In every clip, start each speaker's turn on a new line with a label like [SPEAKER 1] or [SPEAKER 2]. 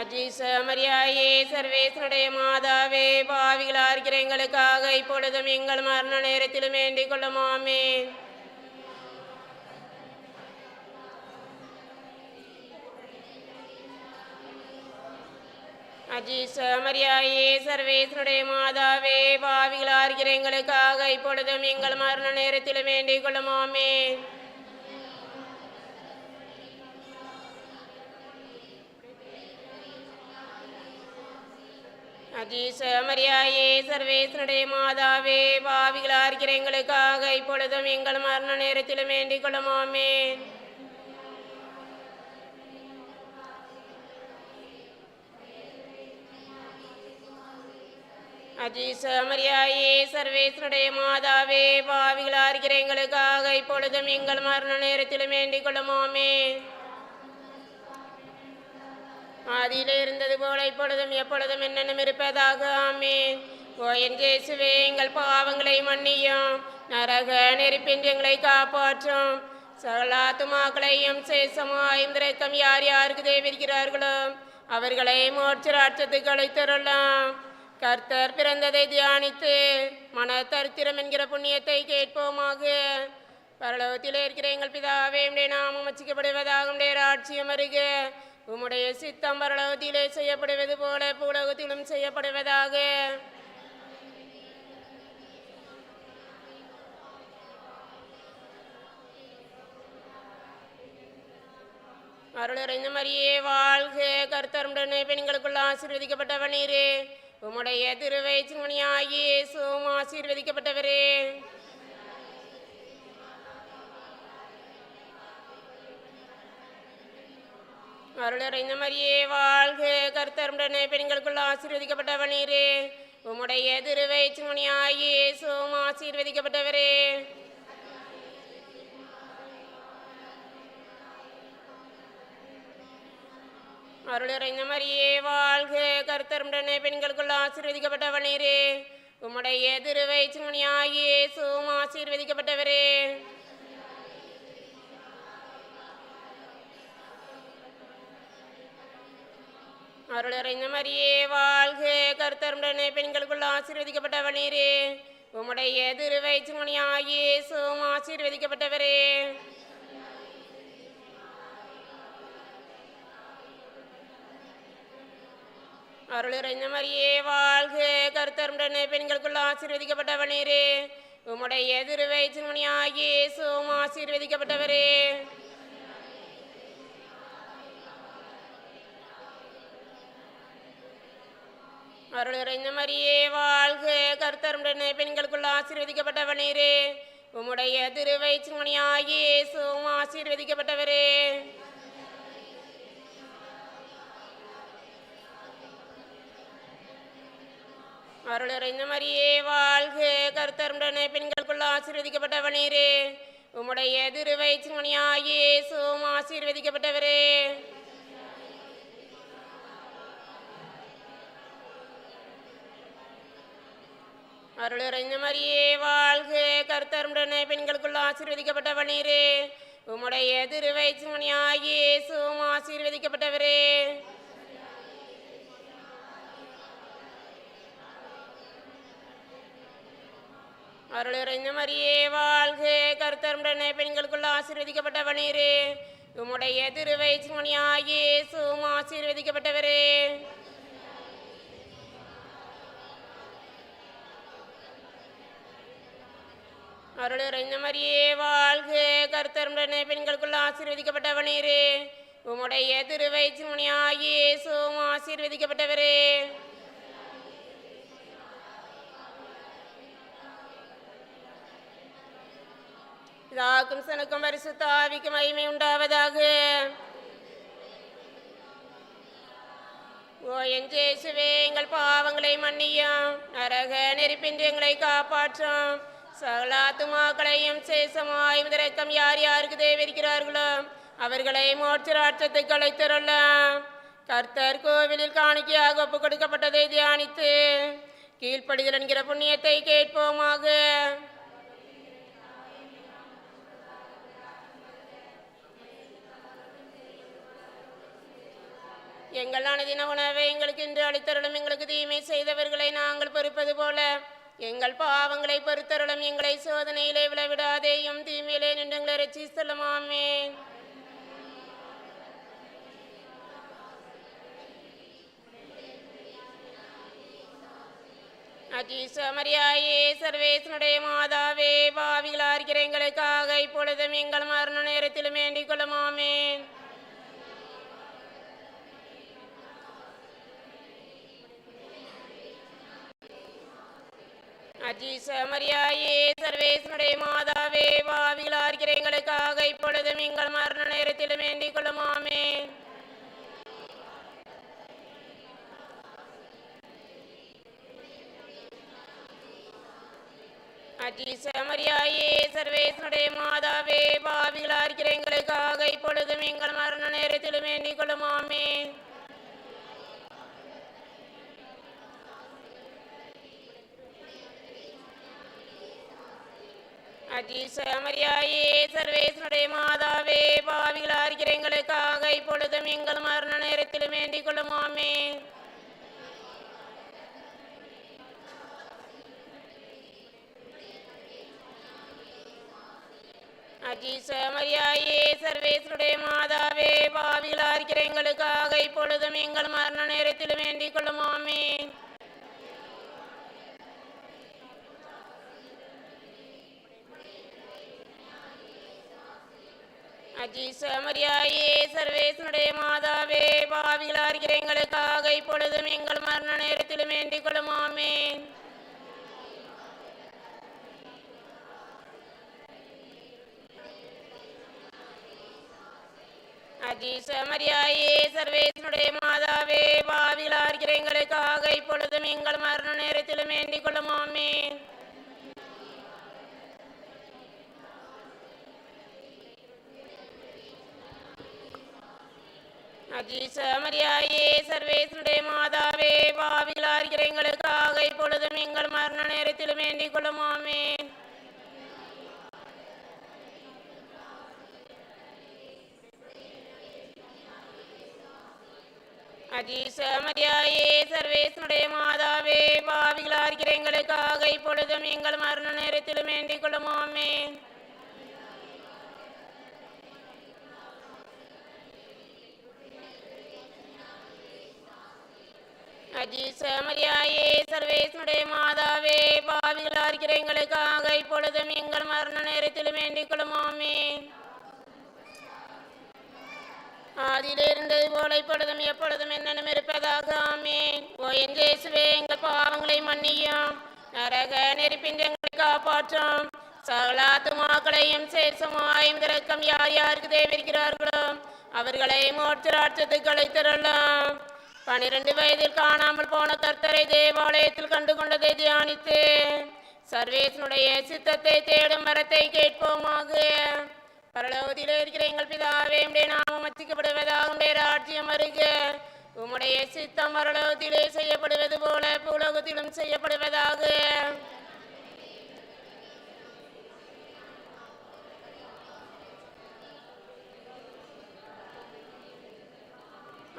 [SPEAKER 1] அஜீச மரியாயே சர்வேசனுடைய மாதாவே, பாவிகளாக இருக்கிற எங்களுக்காக இப்பொழுதும் எங்கள் மரண நேரத்திலும் வேண்டிக் கொள்ளும். ஆமென். அஜீச மரியாயே சர்வேசனுடைய மாதாவே, பாவிகளாக இருக்கிற எங்களுக்காக இப்பொழுதும் எங்கள் மரண நேரத்திலும் வேண்டிக் கொள்ளும். ஆமென். அஜீச மரியாயே சர்வேசனுடைய மாதாவே, பாவிகளாக இருக்கிற எங்களுக்காக இப்பொழுதும் எங்கள் மரண நேரத்திலும் வேண்டிக் கொள்ளும். ஆமென். அஜீச மரியாயே சர்வேசனுடைய மாதாவே, பாவிகளாக இருக்கிற எங்களுக்காக இப்பொழுதும் எங்கள் மரண நேரத்திலும் வேண்டிக் கொள்ளும். ஆமென். ஆதியிலே இருந்தது போல இப்பொழுதும் எப்பொழுதும் என்னென்னும் இருப்பதாக. ஆமென். ஓ என் இயேசுவே, எங்கள் பாவங்களை மன்னியும், நரக நெருப்பின்றி எங்களை காப்பாற்றும். சகல ஆத்துமாக்களையும் சேசமாயும் இரக்கம் யார் யாருக்கு தேவைக்கிறார்களோ அவர்களை மோட்ச ராட்சத்துக்கு அழைத்தருளாம். கர்த்தர் பிறந்ததை தியானித்து மன தரித்திரம் என்கிற புண்ணியத்தை கேட்போமாக. பரலோகத்திலே இருக்கிற எங்கள் பிதாவே, உம்முடைய நாமம் வச்சிக்கப்படுவதாக, உம்முடைய ராட்சியம் வருக. உம்முடைய சித்தம் பரலோகத்திலே செய்யப்படுவது போல பூலோகத்திலும் செய்யப்படுவதாக. அருளிறைந்த மரியே வாழ்க, கர்த்தருடனே பெண்களுக்குள்ள ஆசீர்வதிக்கப்பட்டவர் நீரே. உம்முடைய திருவயிற்றின்கனியாகிய இயேசுவும் ஆசீர்வதிக்கப்பட்டவரே. அருளிறைந்த மரியே வாழ்க, கர்த்தருடனே பெண்களுக்குள்ள ஆசீர்வதிக்கப்பட்டவர் நீரே. உம்முடைய திருவயிற்றின்கனியாகிய இயேசுவும் ஆசீர்வதிக்கப்பட்டவரே. அருளிறைந்த மரியே வாழ்க, கர்த்தருடனே பெண்களுக்குள்ள ஆசீர்வதிக்கப்பட்டவர் நீரே. உம்முடைய திருவயிற்றின்கனியாகிய இயேசுவும் ஆசீர்வதிக்கப்பட்டவரே. அருளிறைந்த மரியே வாழ்க, கர்த்தருடனே பெண்களுக்குள்ள ஆசீர்வதிக்கப்பட்டவர் நீரே. உம்முடைய திருவயிற்றின்கனியாகிய இயேசுவும் ஆசீர்வதிக்கப்பட்டவரே. அருளிறைந்த மரியே வாழ்க, கர்த்தருடனே பெண்களுக்குள்ள ஆசீர்வதிக்கப்பட்டவர் நீரே. உம்முடைய திருவயிற்றின்கனியாகிய இயேசுவும் ஆசீர்வதிக்கப்பட்டவரே. அருளிறைந்த மரியே வாழ்க, கர்த்தருடனே பெண்களுக்குள்ள ஆசீர்வதிக்கப்பட்டவர் நீரே. உம்முடைய திருவயிற்றின்கனியாகிய இயேசுவும் ஆசீர்வதிக்கப்பட்டவரே. அருளிறைந்த மரியே வாழ்க, கர்த்தருடனே பெண்களுக்குள்ள ஆசீர்வதிக்கப்பட்டவர் நீரே. உம்முடைய திருவயிற்றின்கனியாகிய இயேசுவும் ஆசீர்வதிக்கப்பட்டவரே. அருளிறைந்த மரியே வாழ்க, கர்த்தருடனே பெண்களுக்குள்ள ஆசீர்வதிக்கப்பட்டவர் நீரே. உம்முடைய திருவயிற்றின்கனியாகிய இயேசுவும் ஆசீர்வதிக்கப்பட்டவரே. அருளிறைந்த மரியே வாழ்க, கர்த்தருடனே பெண்களுக்குள்ள ஆசீர்வதிக்கப்பட்டவர் நீரே. உம்முடைய திருவயிற்றின்கனியாகிய இயேசுவும் ஆசீர்வதிக்கப்பட்டவரே. அருளிறைந்த மரியே வாழ்க, கர்த்தருடனே பெண்களுக்குள்ள ஆசீர்வதிக்கப்பட்டவர் நீரே. உம்முடைய திருவயிற்றின்கனியாகிய இயேசுவும் ஆசீர்வதிக்கப்பட்டவரே. பிதாக்கும் சனுக்கும் பரிசுத்த ஆவிக்கும் மகிமை உண்டாவதாக. ஓ என் இயேசுவே, எங்கள் பாவங்களை மன்னியும், நரக நெருப்பின்றி எங்களை காப்பாற்றும். சகல ஆத்துமாக்களையும் சேசமாயும் இரக்கம் யார் யாருக்கு தேவைக்கிறார்களோ அவர்களை மோட்ச ராட்சத்துக்கு அழைத்தருளாம். கர்த்தர் கோவிலில் காணிக்கையாக ஒப்பு கொடுக்கப்பட்டதை தியானித்து கீழ்ப்படிதல் என்கிற புண்ணியத்தை கேட்போமாக. எங்கள் அனுதின உணவை எங்களுக்கு இன்று அளித்தருளும். எங்களுக்கு தீமை செய்தவர்களை நாங்கள் பொறுப்பது போல எங்கள் பாவங்களை பொறுத்தருளும். எங்களை சோதனையிலே விளைவிடாதேயும் தீமையிலே நின்று எங்களை ரட்சித்தருளும். ஆமென். அஜீசமரியாயே சர்வேசனுடைய மாதாவே, பாவிகளாக இருக்கிற எங்களுக்காக இப்பொழுதும் எங்கள் மரண நேரத்திலும் வேண்டிக் கொள்ளும். ஆமென். அஜீசமரியாயே சர்வேசனுடைய மாதாவே, பாவிகளாக இருக்கிற எங்களுக்காக இப்பொழுதும் எங்கள் மரண நேரத்திலும் வேண்டிக் கொள்ளும். ஆமென். அஜீசமரியாயே சர்வேசனுடைய மாதாவே, பாவிகளாக இருக்கிற எங்களுக்காக இப்பொழுதும் எங்கள் மரண நேரத்திலும் வேண்டிக் கொள்ளும். ஆமென். அஜீசமரியாயே சர்வேசனுடைய மாதாவே, பாவிகளாக இருக்கிற எங்களுக்காக இப்பொழுதும் எங்கள் மரண நேரத்திலும் வேண்டிக் கொள்ளும். ஆமென். அஜீசமரியாயே சர்வேசனுடைய மாதாவே, பாவிகளாக இருக்கிற எங்களுக்காக இப்பொழுதும் எங்கள் மரண நேரத்திலும் வேண்டிக் கொள்ளும். ஆமென். அஜீசமரியாயே சர்வேசனுடைய மாதாவே, பாவிகளாக இருக்கிற எங்களுக்காக இப்பொழுதும் எங்கள் மரண நேரத்திலும் வேண்டிக் கொள்ளும். ஆமென். அஜீசமரியாயே சர்வேசனுடைய மாதாவே, பாவிகளாக இருக்கிற எங்களுக்காக இப்பொழுதும் எங்கள் மரண நேரத்திலும் வேண்டிக் கொள்ளும். ஆமென். அஜீசமரியாயே சர்வேசனுடைய மாதாவே, பாவிகளாக இருக்கிற எங்களுக்காக இப்பொழுதும் எங்கள் மரண நேரத்திலும் வேண்டிக் கொள்ளும். ஆமென். அஜீசமரியாயே சர்வேசனுடைய மாதாவே, பாவிகளாக இருக்கிற எங்களுக்காக இப்பொழுதும் எங்கள் மரண நேரத்திலும் வேண்டிக் கொள்ளும். ஆமென். அஜீசமரியாயே சர்வேசனுடைய மாதாவே, பாவிகளாக இருக்கிற எங்களுக்காக இப்பொழுதும் எங்கள் மரண நேரத்திலும் வேண்டிக் கொள்ளும். ஆமென். ஆதியிலே இருந்தது போல இப்பொழுதும் எப்பொழுதும் என்னென்னும் இருப்பதாக. ஆமென். ஓ என் இயேசுவே, எங்கள் பாவங்களை மன்னியும், நரக நெருப்பின்றி எங்களை காப்பாற்றும். சகல ஆத்துமாக்களையும் சேசமாயும் இரக்கம் யார் யாருக்கு தேவையிருக்கிறார்களோ அவர்களை மோட்சராட்சத்துக்கு அழைத்தருளும். 12 வயதில் காணாமல் போன கர்த்தரை தேவாலயத்தில் கண்டு கொண்டதை தியானித்து சர்வேசனுடைய சித்தத்தை தேடும் வரத்தை கேட்போமாக. பரலோகத்திலே இருக்கிற எங்கள் பிதாவே, உம்முடைய நாமம் அர்ச்சிக்கப்படுவதாக, உம்முடைய ராஜ்யம் வருக. உம்முடைய சித்தம் பரலோகத்திலே செய்யப்படுவது போல பூலோகத்திலும் செய்யப்படுவதாக.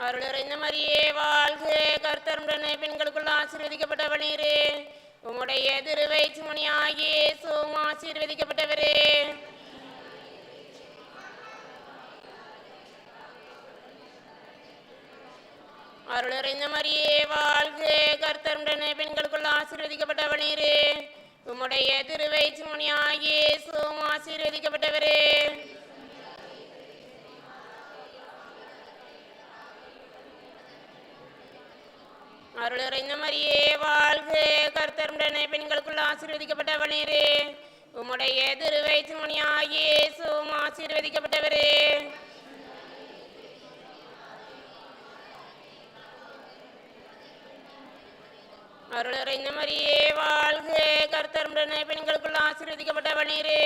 [SPEAKER 1] அருளிறைந்த மரியே வாழ்க, கர்த்தர் உடனே பெண்களுக்குள் ஆசீர்வதிக்கப்பட்டவள் நீரே. உம்முடைய திருவயிற்றுமணியாகிய இயேசுவும் ஆசீர்வதிக்கப்பட்டவரே. அருளிறைந்த மரியே வாழ்க, கர்த்தர் உடனே பெண்களுக்குள் ஆசீர்வதிக்கப்பட்டவள் நீரே. உம்முடைய திருவயிற்றுமணியாகிய இயேசுவும் ஆசீர்வதிக்கப்பட்டவரே. அருளிறைந்த மரியே வாழ்க, கர்த்தர் உடனே பெண்களுக்குள் ஆசீர்வதிக்கப்பட்டவள் நீரே. உம்முடைய திருவயிற்றுமணியாகிய இயேசுவும் ஆசீர்வதிக்கப்பட்டவரே. அருளிறைந்த மரியே வாழ்க, கர்த்தர் உடனே பெண்களுக்குள் ஆசீர்வதிக்கப்பட்டவள் நீரே.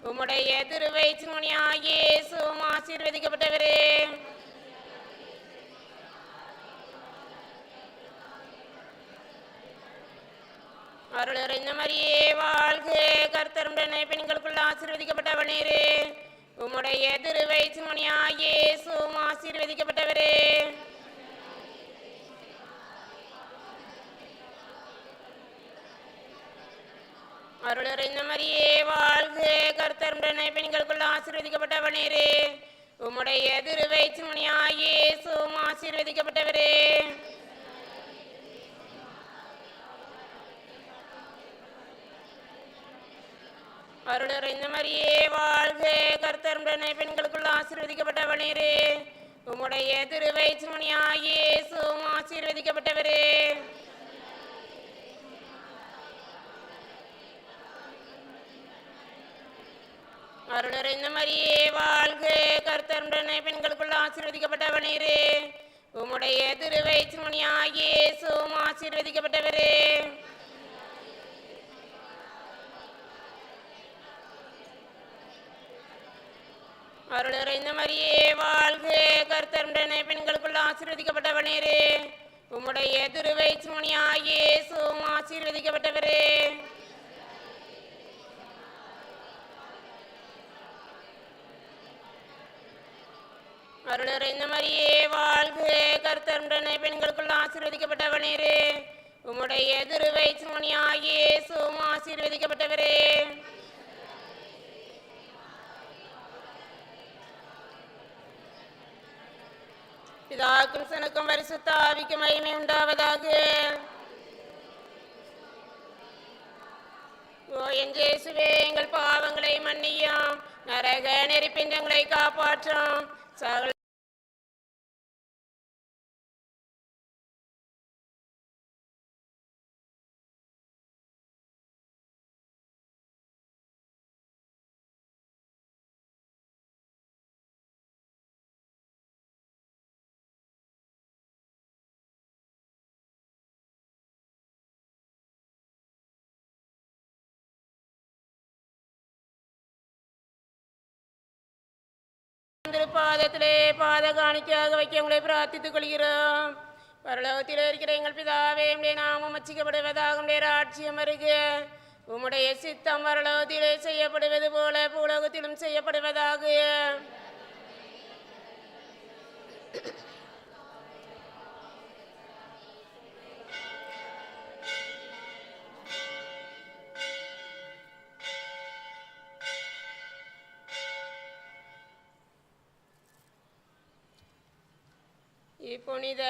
[SPEAKER 1] உம்முடைய திருவயிற்றுமணியாகிய இயேசுவும் ஆசீர்வதிக்கப்பட்டவரே. அருளிறைந்த மரியே வாழ்க, கர்த்தர் உடனே பெண்களுக்குள் ஆசீர்வதிக்கப்பட்டவள் நீரே. உம்முடைய திருவயிற்றுமணியாகிய இயேசுவும் ஆசீர்வதிக்கப்பட்டவரே. அருளறிந்த மரியே வாழ்க, கர்த்தருடனே பெண்களுக்குள் ஆசீர்வதிக்கப்பட்டவனீரே. உம்முடைய திருவயிற்றின் இயேசுவும் ஆசீர்வதிக்கப்பட்டவரே. அருளறிந்த மரியே வாழ்க, கர்த்தருடனே பெண்களுக்குள் ஆசீர்வதிக்கப்பட்டவனீரே. உம்முடைய திருவயிற்றின் இயேசுவும் ஆசீர்வதிக்கப்பட்டவரே. அருளறிந்த மரியே வாழ்க, கர்த்தருடனே பெண்களுக்குள் ஆசீர்வதிக்கப்பட்டவனீரே. உம்முடைய திருவயிற்றின் இயேசுவும் ஆசீர்வதிக்கப்பட்டவரே. அருளறிந்த மரியே வாழ்க, கர்த்தருடனே பெண்களுக்குள் ஆசீர்வதிக்கப்பட்டவனீரே. உம்முடைய திருவயிற்றின் இயேசுவும் ஆசீர்வதிக்கப்பட்டவரே. அருளறிந்த மரியே வாழ்க, கர்த்தருடனே பெண்களுக்குள் ஆசீர்வதிக்கப்பட்டவனீரே. உம்முடைய திருவயிற்றின் இயேசுவும் ஆசீர்வதிக்கப்பட்டவரே. பிதாக்கும் சனுக்கும் பரிசுத்த ஆவிக்கும் மகிமை உண்டாவதாக. ஓ என் இயேசுவே, எங்கள் பாவங்களை மன்னியும், நரக நெருப்பின் எங்களை காப்பாற்றும். சகல பாதத்திலே பாத காணிக்கையாக வைக்க உங்களை பிரார்த்தித்துக் கொள்கிறோம். பரலோகத்தில் இருக்கிற எங்கள் பிதாவே, உம்முடைய நாமம் அச்சிக்கப்படுவதாக, உம்முடைய ராட்சியம் வருக. உம்முடைய சித்தம் பரலோகத்திலே செய்யப்படுவது போல பூலோகத்திலும் செய்யப்படுவதாக. இப்புனித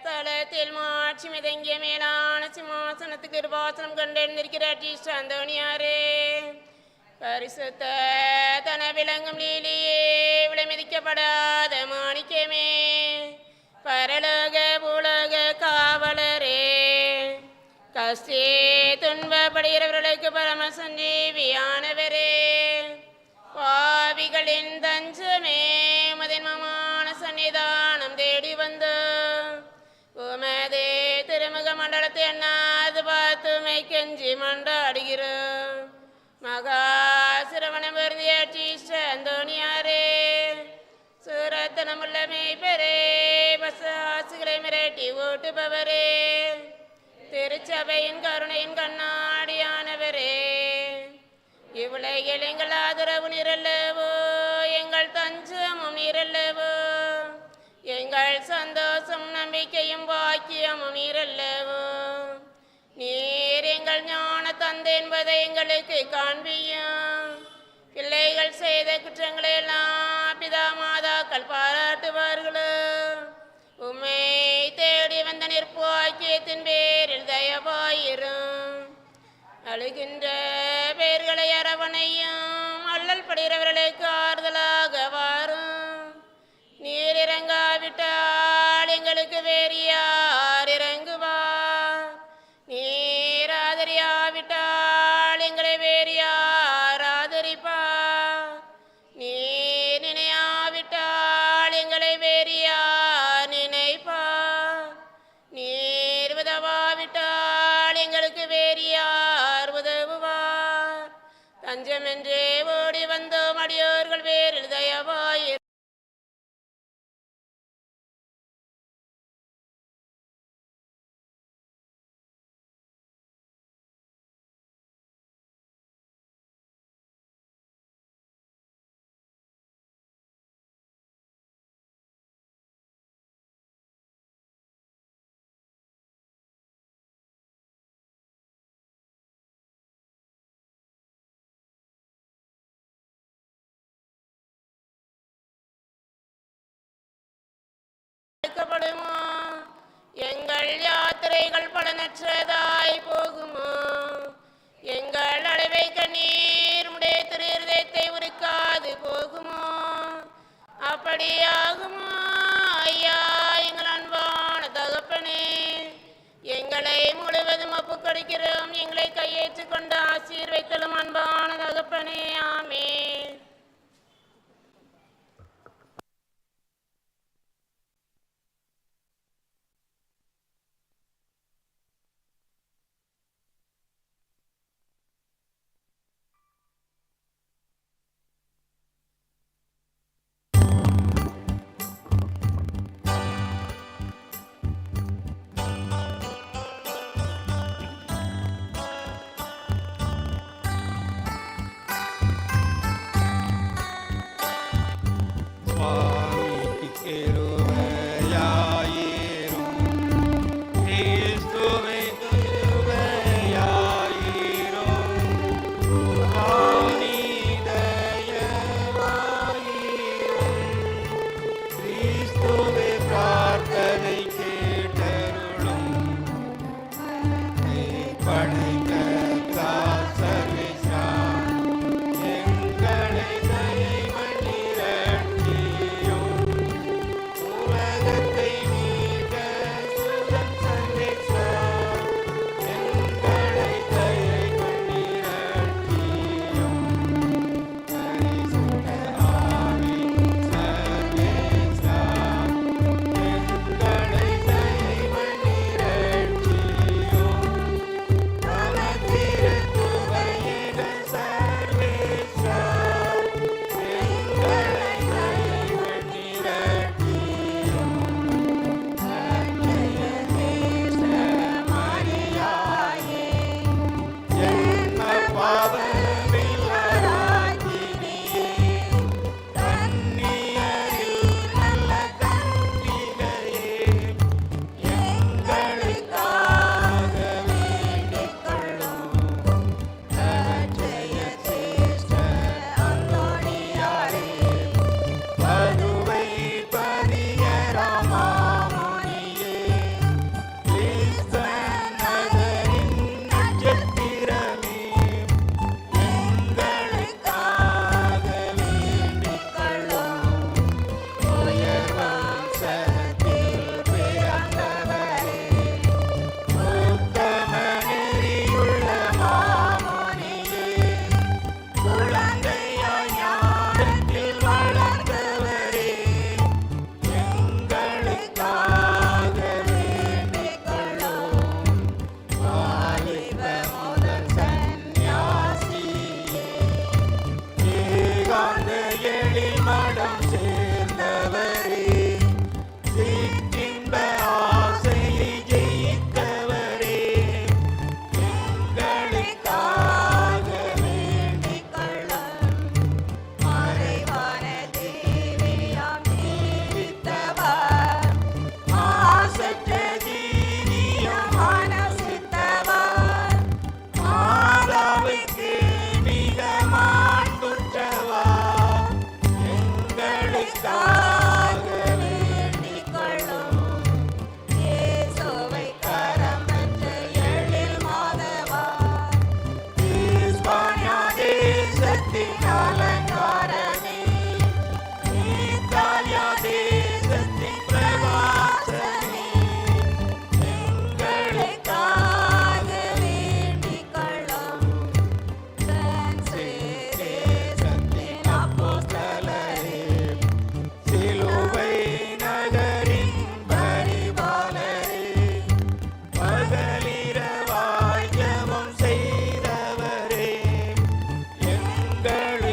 [SPEAKER 1] தலத்தில் மாட்சி மிதங்கிய மேலான சிம்மாசனத்துக்கு இருபாசனம் கண்டெழுந்திருக்கிற டீஸ்ட் அந்தோணியாரே, பரிசுத்த தன விளங்கும் லீலியே, விலைமதிக்கப்படாத மாணிக்கமே, பரலோக பூலோக காவலரே, கஷ்டே துன்பப்படுகிறவர்களுக்கு பரம சஞ்சீவியானவரே, பாவிகளின் தஞ்சமே, மதின்மமான சன்னிதானம் தேடி வந்து உமதே திருமுக மண்டலத்தை எண்ணாது பார்த்துமை கெஞ்சி மண்டாடுகிறோம். மகா சிரவணம் வருந்திய டீஸ்ட் அந்தோணியாரே, சூரத்தனமுள்ள மேய்ப்பரே, பசாசுகளை மிரட்டி ஓட்டுபவரே, திருச்சபையின் கருணையின் கண்ணாடியானவரே, இவ்வுலகில் எங்கள் ஆதரவு நீரல்லவோ, எங்கள் தஞ்சமும் நீரல்லவோ, எங்கள் சந்தோஷம் நம்பிக்கையும் பாக்கியமும் நீரல்லவோ. நீர் எங்கள் ஞான தந்தை என்பதை எங்களுக்கு காண்பியும். பிள்ளைகள் செய்த குற்றங்களை எல்லாம் பிதா மாதாக்கள் பாராட்டுவார்களோ. உம்மை தேடி வந்த நிற்பாக்கியத்தின் பேரில் தயவாயிரும். அழுகின்ற பேர்களை அரவணையும், அல்லல் படுகிறவர்களுக்கு ஆறுதலாக வாரும். நீர் இறங்காவிட்டால் எங்களுக்கு வேறு யார் இறங்குவார்? நீர் ஆதரியாவிட்டால் எங்களை வேறு யார் ஆதரிப்பார்? நீர் நினையாவிட்டால் எங்களை வேறு யார் நினைப்பார்? நீர் உதவாவிட்டால் எங்களுக்கு வேறு யார் உதவுவார்? தஞ்சமென்றே ஓடி வந்தோம் அடியோர்கள் பேரில் தயவாயிரு. யாத்திரைகள் பலனற்றதாய் போகுமா? எங்கள் அளவை கண்ணீர் உடைய திரு இருதயத்தை உருக்காது போகுமா? அப்படியாகுமா? ஐயா எங்கள் அன்பான தகப்பனே, எங்களை முழுவதும் ஒப்புக்கொடுக்கிறோம். எங்களை கையேற்றுக் கொண்டு ஆசீர்வைத்தலும் அன்பான தகப்பனே. ஆமென்.
[SPEAKER 2] girl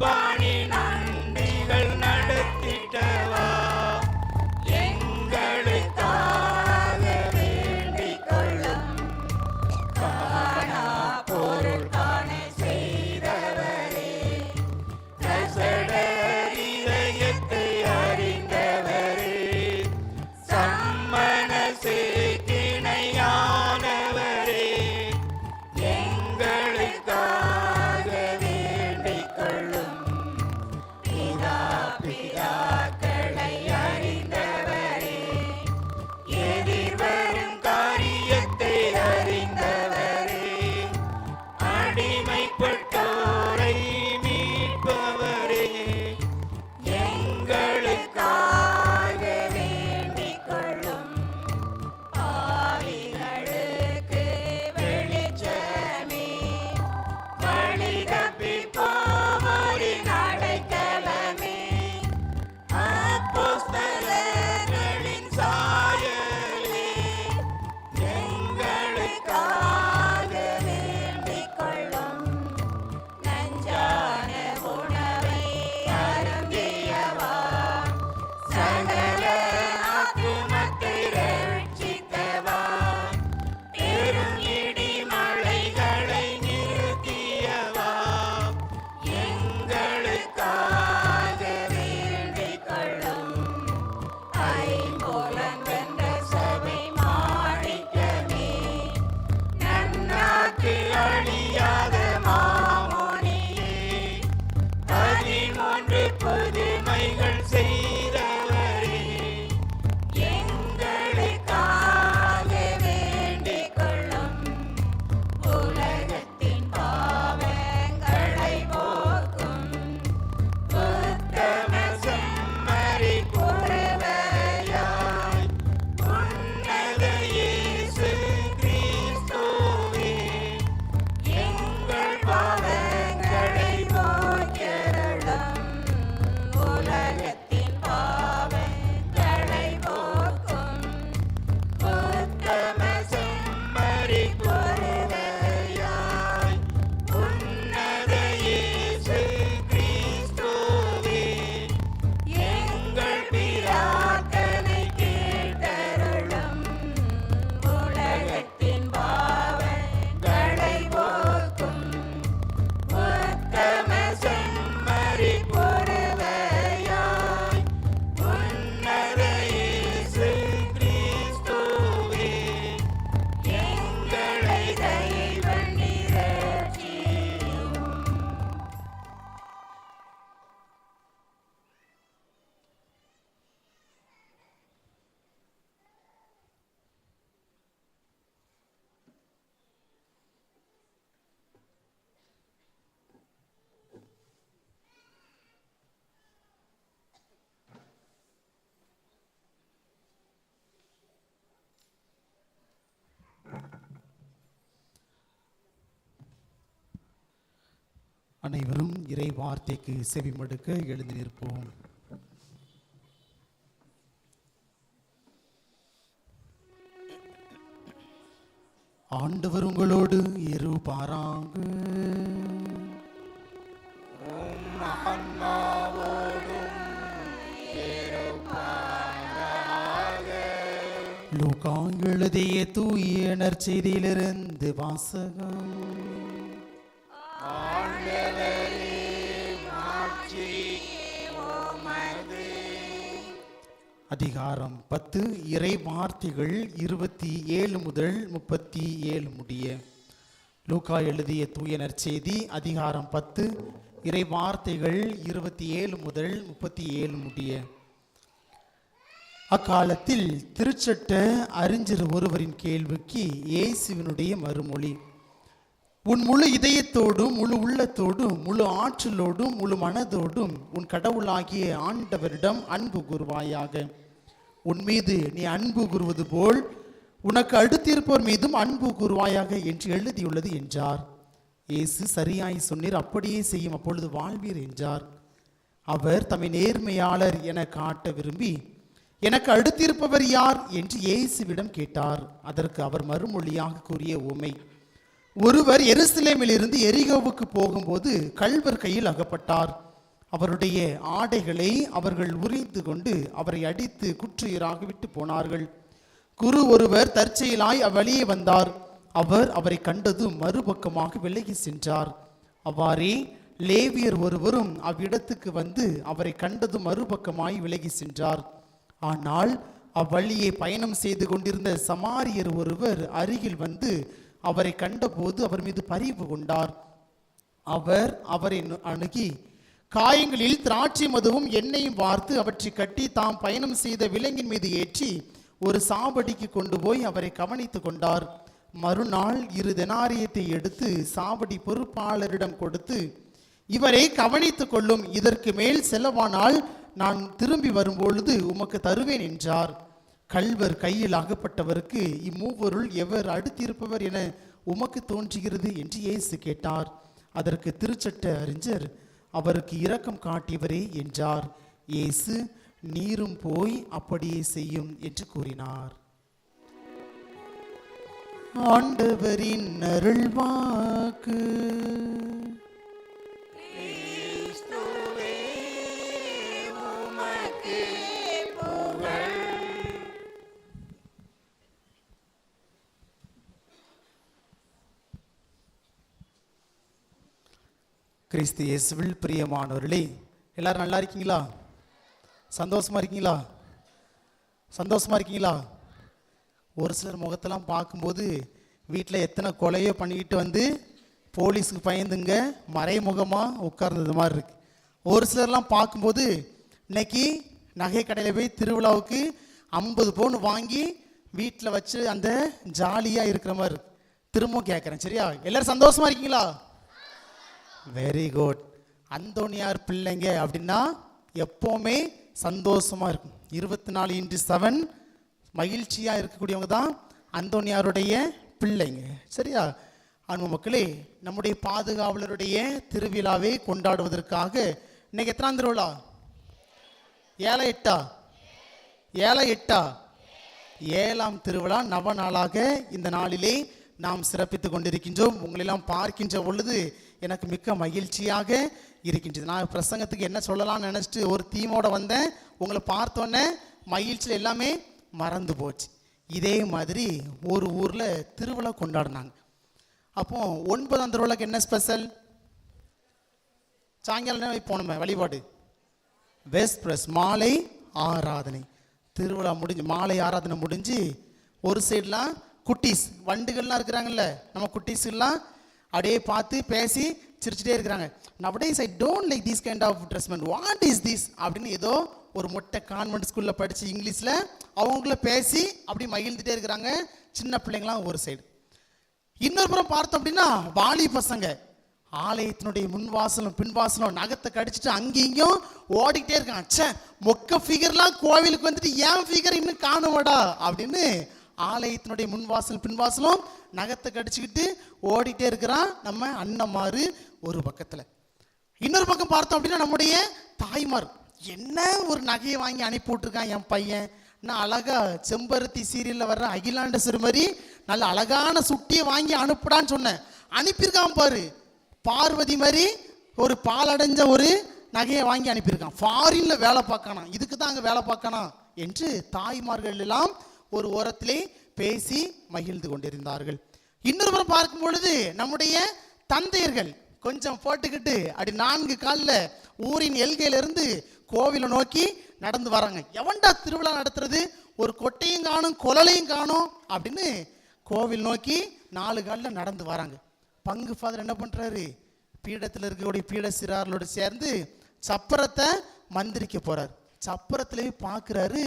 [SPEAKER 2] பணி நன்றிகள் நடத்திட்டவா, எங்களுக்காக வேண்டிக் கொள்ளும். காணா பொருள் காண செய்தவரே, கசட இதயத்தை அறிந்தவரே, சம்மனசே கிணையானவரே, எங்களுக்காக வேண்டிக் கொள்ளும். பிதா பிதாக்களை அறிந்தவரே, எதிர்வரும் காரியத்தை அறிந்தவரே, அடிமைப்பட்டோரை மீட்பவரே, எங்களுக்காக வேண்டிக் கொள்ளும். பாவிகளுக்கு வெளிச்சமே, வழி தப்பிப் போவோரின் அடைக்கலமே, அப்போஸ்தலர்களின் சாயலே, எங்களுக்காக வேண்டிக் கொள்ளும். நஞ்சான உணவை அருந்தியவா, சகல ஆத்துமத்தை ரட்சித்தவா, பெரும் இடி மழைகளை நிறுத்தியவா, எங்களுக்காக வேண்டிக் கொள்ளும். ஐம்பொலன் வென்ற சபை மாணிக்கமே, நன்னாக்கு அழியாத மாமுனியே, 13 புதுமைகள் செய்தவரே, எங்களுக்காக வேண்டிக் கொள்ளும். உலகத்தின் பாவங்களை போக்கும் உத்தம செம்மறி புறவையாய், உன்னத இயேசு கிறிஸ்துவே, எங்கள் பாவங்களை போக்கியருளும். உலகத்தின் பாவங்களை போக்கும் உத்தம செம்மறி புறவையாய், உன்னத இயேசு கிறிஸ்துவே, எங்கள் பிரார்த்தனை கேட்டருளும். உலகத்தின் பாவங்களை போக்கும் உத்தம செம்மறி புறவையாய், உன்னத இயேசு கிறிஸ்துவே, எங்களை தயை பண்ணி ரட்சியும்.
[SPEAKER 3] அனைவரும் இறை வார்த்தைக்கு செவிமடுக்க எழுந்து நிற்போம். ஆண்டவர் உங்களோடு இருப்பாராக. லூக்கா எழுதிய தூய நற்செய்தியிலிருந்து வாசகம். அதிகாரம் 10, இறை வார்த்தைகள் 27 முதல் 37 முடிய. லூக்கா எழுதிய தூய நற்செய்தி அதிகாரம் 10, இறை வார்த்தைகள் 27 முதல் 37 முடிய. அக்காலத்தில் திருச்சட்ட அறிஞர் ஒருவரின் கேள்விக்கு இயேசுவினுடைய மறுமொழி, உன் முழு இதயத்தோடும் முழு உள்ளத்தோடும் முழு ஆற்றலோடும் முழு மனதோடும் உன் கடவுளாகிய ஆண்டவரிடம் அன்பு கூர்வாயாக. உன் மீது நீ அன்பு கூறுவது போல் உனக்கு அடுத்திருப்போர் மீதும் அன்பு கூர்வாயாக என்று எழுதியுள்ளது என்றார். இயேசு சரியாய் சொன்னீர், அப்படியே செய்யும், அப்பொழுது வாழ்வீர் என்றார். அவர் தம்மை நேர்மையாளர் என காட்ட விரும்பி, எனக்கு அடுத்திருப்பவர் யார் என்று இயேசுவிடம் கேட்டார். அதற்கு அவர் மறுமொழியாக கூறிய உமை, ஒருவர் எருசலேமிலிருந்து எரிகோவுக்கு போகும்போது கள்வர் கையில் அகப்பட்டார். அவருடைய ஆடைகளை அவர்கள் உரிந்து கொண்டு அவரை அடித்து குற்றுயிராக விட்டு போனார்கள். குரு ஒருவர் தற்செயலாய் அவ்வழியே வந்தார். அவர் அவரை கண்டதும் மறுபக்கமாக விலகி சென்றார். அவ்வாறே லேவியர் ஒருவரும் அவ்விடத்துக்கு வந்து அவரை கண்டதும் மறுபக்கமாய் விலகி சென்றார். ஆனால் அவ்வழியே பயணம் செய்து கொண்டிருந்த சமாரியர் ஒருவர் அருகில் வந்து அவரை கண்டபோது அவர் மீது பரிவு கொண்டார். அவர் அவரை அணுகி காயங்களில் திராட்சை மதுவும் எண்ணெயும் வார்த்து அவற்றை கட்டி தாம் பயணம் செய்த விலங்கின் மீது ஏற்றி ஒரு சாவடிக்கு கொண்டு போய் அவரை கவனித்து கொண்டார். மறுநாள் 2 தெனாரியத்தை எடுத்து சாவடி பொறுப்பாளரிடம் கொடுத்து, இவரை கவனித்துக் கொள்ளும், இதற்கு மேல் செலவானால் நான் திரும்பி வரும்பொழுது உமக்கு தருவேன் என்றார். கள்வர் கையில் அகப்பட்டவருக்கு இம்மூவருள் எவர் அடுத்திருப்பவர் என உமக்கு தோன்றுகிறது என்று இயேசு கேட்டார். அதற்கு திருச்சட்ட அறிஞர், அவருக்கு இரக்கம் காட்டியவரே என்றார். இயேசு, நீரும் போய் அப்படியே செய்யும் என்று கூறினார். ஆண்டவரின் அருள்வாக்கு.
[SPEAKER 2] கிறிஸ்துவே உமக்கு புகழ்.
[SPEAKER 3] கிறிஸ்து இயேசுவில் பிரியமானவர்களே, எல்லாரும் நல்லா இருக்கீங்களா? சந்தோஷமா இருக்கீங்களா? சந்தோஷமா இருக்கீங்களா? ஒரு சிலர் முகத்தெல்லாம் பார்க்கும்போது வீட்டில் எத்தனை கொலையோ பண்ணிக்கிட்டு வந்து போலீஸுக்கு பயந்துங்க மறைமுகமாக உட்கார்ந்தது மாதிரி இருக்கு. ஒரு சிலர்லாம் பார்க்கும்போது இன்னைக்கு நகை கடையில் போய் திருவிழாவுக்கு 50 பவுன் வாங்கி வீட்டில் வச்சு அந்த ஜாலியாக இருக்கிற மாதிரி இருக்கு. திரும்பவும் கேட்குறேன், சரியா? எல்லாரும் சந்தோஷமா இருக்கீங்களா? Very good. அந்தோனியார் பிள்ளைங்க அப்படின்னா எப்போவுமே சந்தோஷமா இருக்கும். 24x7 மகிழ்ச்சியாக இருக்கக்கூடியவங்க தான் அந்தோனியாருடைய பிள்ளைங்க, சரியா? அன்பு மக்களே, நம்முடைய பாதுகாவலருடைய திருவிழாவை கொண்டாடுவதற்காக இன்னைக்கு எத்தனாம் திருவிழா? 7 8 7ஆம் திருவிழா நவ நாளாக இந்த நாளிலே நாம் சிறப்பித்துக் கொண்டிருக்கின்றோம். உங்களெல்லாம் பார்க்கின்ற பொழுது எனக்கு மிக்க மகிழ்ச்சியாக இருக்கின்றது. நான் பிரசங்கத்துக்கு என்ன சொல்லலாம்னு நினச்சிட்டு ஒரு தீமோட வந்தேன். உங்களை பார்த்தோன்னே மகிழ்ச்சியில் எல்லாமே மறந்து போச்சு. இதே மாதிரி ஒரு ஊரில் திருவிழா கொண்டாடினாங்க. அப்போ 9ஆம் திருவிழாக்கு என்ன ஸ்பெஷல்? சாயங்காலம் போனோமே வழிபாடு, வெஸ்பிரஸ் மாலை ஆராதனை. திருவிழா முடிஞ்சு மாலை ஆராதனை முடிஞ்சு ஒரு சைட்லாம் குட்டீஸ் வண்டுகள்லாம் இருக்கிறாங்கல்ல, நம்ம குட்டீஸ்லாம் அப்படியே பார்த்து பேசி சிரிச்சுட்டே இருக்கிறாங்க. nowadays I don't like this kind of dressment, what is this அப்படின்னு ஏதோ ஒரு மொட்டை கான்வென்ட் ஸ்கூலில் படித்து இங்கிலீஷில் அவங்கள பேசி அப்படி மகிழ்ந்துட்டே இருக்கிறாங்க சின்ன பிள்ளைங்களாம் ஒரு சைடு. இன்னொரு புறம் பார்த்தோம் அப்படின்னா வாலி பசங்க ஆலயத்தினுடைய முன்வாசலும் பின்வாசலும் நகத்தை கடிச்சிட்டு அங்கேயும் ஓடிக்கிட்டே இருக்காங்க. ச்சே, மொக்க ஃபிகர்லாம் கோவிலுக்கு வந்துட்டு ஏன் ஃபிகர் இன்னும் காணுமாடா அப்படின்னு ஆலயத்தினுடைய முன்வாசல் பின்வாசலும் நகத்தை கடிச்சுக்கிட்டு ஓடிட்டே இருக்கிறான் நம்ம அண்ணன்மாரு ஒரு பக்கத்தில். இன்னொரு பக்கம் பார்த்தோம் அப்படின்னா நம்முடைய தாய்மார் என்ன ஒரு நகையை வாங்கி அனுப்பி விட்டுருக்கான் என் பையன். நான் அழகா செம்பருத்தி சீரியலில் வர்ற அகிலாண்டேஸ்வரி மாதிரி நல்ல அழகான சுட்டியை வாங்கி அனுப்புடான்னு சொன்னேன், அனுப்பியிருக்கான் பாரு. பார்வதி மாதிரி ஒரு பாலடைஞ்ச ஒரு நகையை வாங்கி அனுப்பியிருக்கான். ஃபாரின்ல வேலை பார்க்கணும், இதுக்கு தான் அங்கே வேலை பார்க்கணும் என்று தாய்மார்கள் எல்லாம் ஒரு ஓரத்திலே பேசி மகிழ்ந்து கொண்டிருந்தார்கள். இன்னொரு புறம் பார்க்கும் பொழுது நம்முடைய தந்தையர்கள் கொஞ்சம் போட்டுக்கிட்டு அப்படி 4 காலில் ஊரின் எல்கையிலிருந்து கோவிலை நோக்கி நடந்து வராங்க. எவன்டா திருவிழா நடத்துறது, ஒரு கொட்டையும் காணும் குழலையும் காணும் அப்படின்னு கோவில் நோக்கி 4 காலில் நடந்து வராங்க. பங்கு ஃபாதர் என்ன பண்றாரு, பீடத்தில் இருக்கக்கூடிய பீட சிறார்களோடு சேர்ந்து சப்பரத்தை மந்திரிக்க போறாரு. சப்பரத்திலேயே பார்க்குறாரு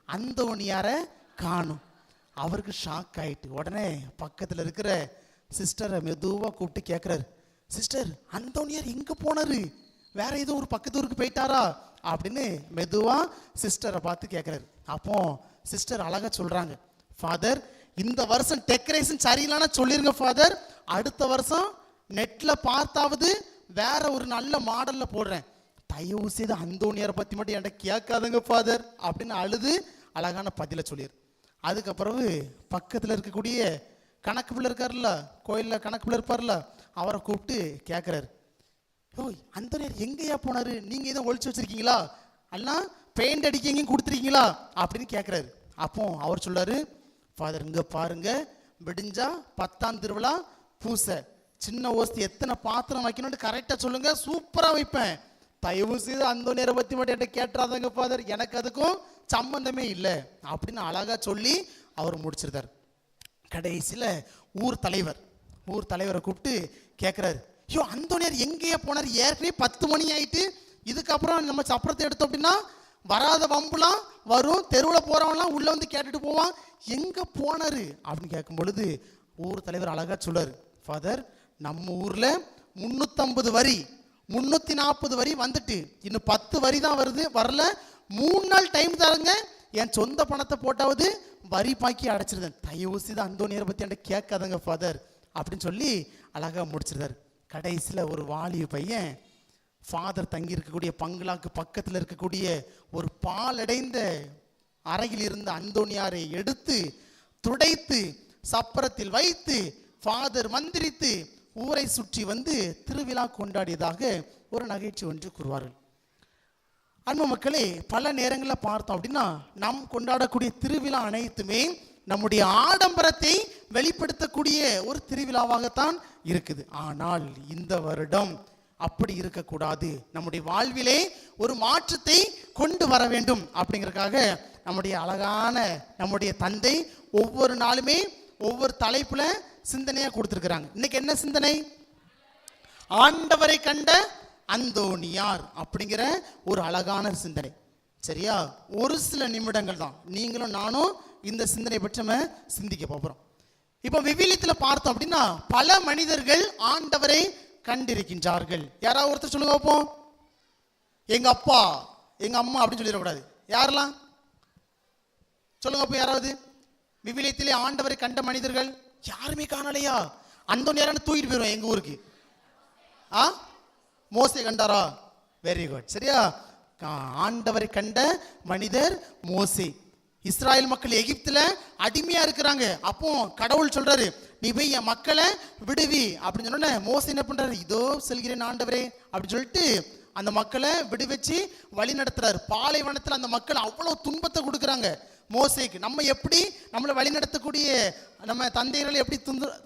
[SPEAKER 3] அந்தோனியாரை காணும். அவருக்கு ஷாக் ஆயிட்டு உடனே பக்கத்தில் இருக்கிற சிஸ்டரை மெதுவாக கூப்பிட்டு கேட்குறாரு, சிஸ்டர் அந்தோனியார் எங்கே போனாரு, வேற ஏதோ ஒரு பக்கத்து ஊருக்கு போயிட்டாரா அப்படின்னு மெதுவாக சிஸ்டரை பார்த்து கேட்குறாரு. அப்போ சிஸ்டர் அழகாக சொல்கிறாங்க, ஃபாதர் இந்த வருஷம் டெக்கரேஷன் சரியில்லைன்னா சொல்லிருங்க ஃபாதர், அடுத்த வருஷம் நெட்டில் பார்த்தாவது வேற ஒரு நல்ல மாடலில் போடுறேன், தயவு செய்து அந்தோனியாரை பற்றி மட்டும் என்கிட்ட கேட்காதுங்க ஃபாதர் அப்படின்னு அழுது அழகான பதிலை சொல்லிடு. அதுக்கப்புறம் பக்கத்தில் இருக்கக்கூடிய கணக்கு பிள்ளை இருக்காருல்ல, கோயிலில் கணக்கு பிள்ளை இருப்பார்ல, அவரை கூப்பிட்டு கேட்குறாரு, ஓய் அந்தோனியார் எங்கேயா போனாரு, நீங்க எதுவும் ஒளிச்சு வச்சிருக்கீங்களா, எல்லாம் பெயிண்ட் அடிக்க எங்கேயும் கொடுத்துருக்கீங்களா அப்படின்னு கேட்குறாரு. அப்போ அவர் சொல்றாரு, ஃபாதர் இங்க பாருங்க, விடிஞ்சா 10ஆம் திருவிழா பூசை, சின்ன ஓஸ்தி எத்தனை பாத்திரம் வைக்கணும்னு கரெக்டாக சொல்லுங்க, சூப்பராக வைப்பேன். தயவு செய்து அந்தோனியாரை பற்றி மட்டும் என்கிட்ட கேட்டுறாதாங்க ஃபாதர், எனக்கு அதுக்கும் சம்பந்தமே இல்லை அப்படின்னு அழகா சொல்லி அவர் முடிச்சிருந்தார். கடைசியில் ஊர் தலைவரை கூப்பிட்டு கேட்குறாரு, ஐயோ அந்தோனியார் எங்கேயே போனார், ஏற்கனவே 10 மணி ஆயிட்டு, இதுக்கப்புறம் நம்ம சப்பரத்தை எடுத்தோம் அப்படின்னா வராத வம்புலாம் வரும், தெருவில் போறவங்களாம் உள்ள வந்து கேட்டுட்டு போவான், எங்க போனாரு அப்படின்னு கேட்கும் பொழுது ஊர் தலைவர் அழகா சொல்றாரு, ஃபாதர் நம்ம ஊர்ல 350 வரி 340 வரி வந்துட்டு, இன்னும் 10 வரி தான் வரல, 3 நாள் டைம் தரங்க, என் சொந்த பணத்தை போட்டாவது வரி பாக்கி அடைச்சிருந்தேன், தயவு செய்து அந்தோனியாரை பத்தி என்கிட்ட கேட்காதங்க ஃபாதர் அப்படின்னு சொல்லி அழகா முடிச்சிருந்தாரு. கடைசியில் ஒரு வாலிப பையன் ஃபாதர் தங்கி இருக்கக்கூடிய பங்களாக்கு பக்கத்தில் இருக்கக்கூடிய ஒரு பாலடைந்த அறையில் இருந்த அந்தோனியாரை எடுத்து துடைத்து சப்பரத்தில் வைத்து ஃபாதர் மந்திரித்து ஊரை சுற்றி வந்து திருவிழா கொண்டாடியதாக ஒரு நகைச்சுவை ஒன்று கூறுவார்கள். அன்பு மக்களே, பல நேரங்களில் பார்த்தோம் அப்படின்னா நாம் கொண்டாடக்கூடிய திருவிழா அனைத்துமே நம்முடைய ஆடம்பரத்தை வெளிப்படுத்தக்கூடிய ஒரு திருவிழாவாகத்தான் இருக்குது. ஆனால் இந்த வருடம் அப்படி இருக்கக்கூடாது, நம்முடைய வாழ்விலே ஒரு மாற்றத்தை கொண்டு வர வேண்டும் அப்படிங்கிறதுக்காக நம்முடைய அழகான நம்முடைய தந்தை ஒவ்வொரு நாளுமே ஒவ்வொரு தலைப்புல சிந்தனையா கொடுத்திருக்கிறாங்க. இன்னைக்கு என்ன சிந்தனை? ஆண்டவரை கண்ட அந்தோனியார் அப்படிங்கிற ஒரு அழகான சிந்தனை. சரியா? ஒரு சில நிமிடங்கள் தான் நீங்களும் நானும் இந்த சிந்தனை பற்றி நம்ம சிந்திக்க போகிறோம். இப்போ விவிலியத்தில் பார்த்தோம் அப்படின்னா பல மனிதர்கள் ஆண்டவரை கண்டிருக்கின்றார்கள். யாராவது ஒருத்தர் சொல்லுங்க பார்ப்போம். எங்க அப்பா எங்க அம்மா அப்படின்னு சொல்லிடக்கூடாது. யாரெல்லாம் சொல்லுங்க அப்போ, யாராவது விவிலியத்திலே ஆண்டவரை கண்ட மனிதர்கள் யாருமே காணலையா? அந்தோனியாரை தூக்கிட்டு போயிடுவோம் எங்க ஊருக்கு. மோசே கண்டாரா? Very good. சரியா? ஆண்டவரை கண்ட மனிதர் மோசே. இஸ்ராயல் மக்கள் எகிப்துல அடிமையா இருக்கிறாங்க. அப்போ கடவுள் சொல்றாரு, நீ போய் என் மக்களை விடுவி அப்படின்னு சொன்ன மோசே என்ன பண்றாரு, இதோ செல்கிறேன் ஆண்டவரே அப்படின்னு சொல்லிட்டு அந்த மக்களை விடுவிச்சு வழி நடத்துறாரு. பாலைவனத்தில் அந்த மக்கள் அவ்வளவு துன்பத்தை கொடுக்குறாங்க மோசேக்கு. நம்ம எப்படி நம்மளை வழி நடத்தக்கூடிய நம்ம தந்தைகளை எப்படி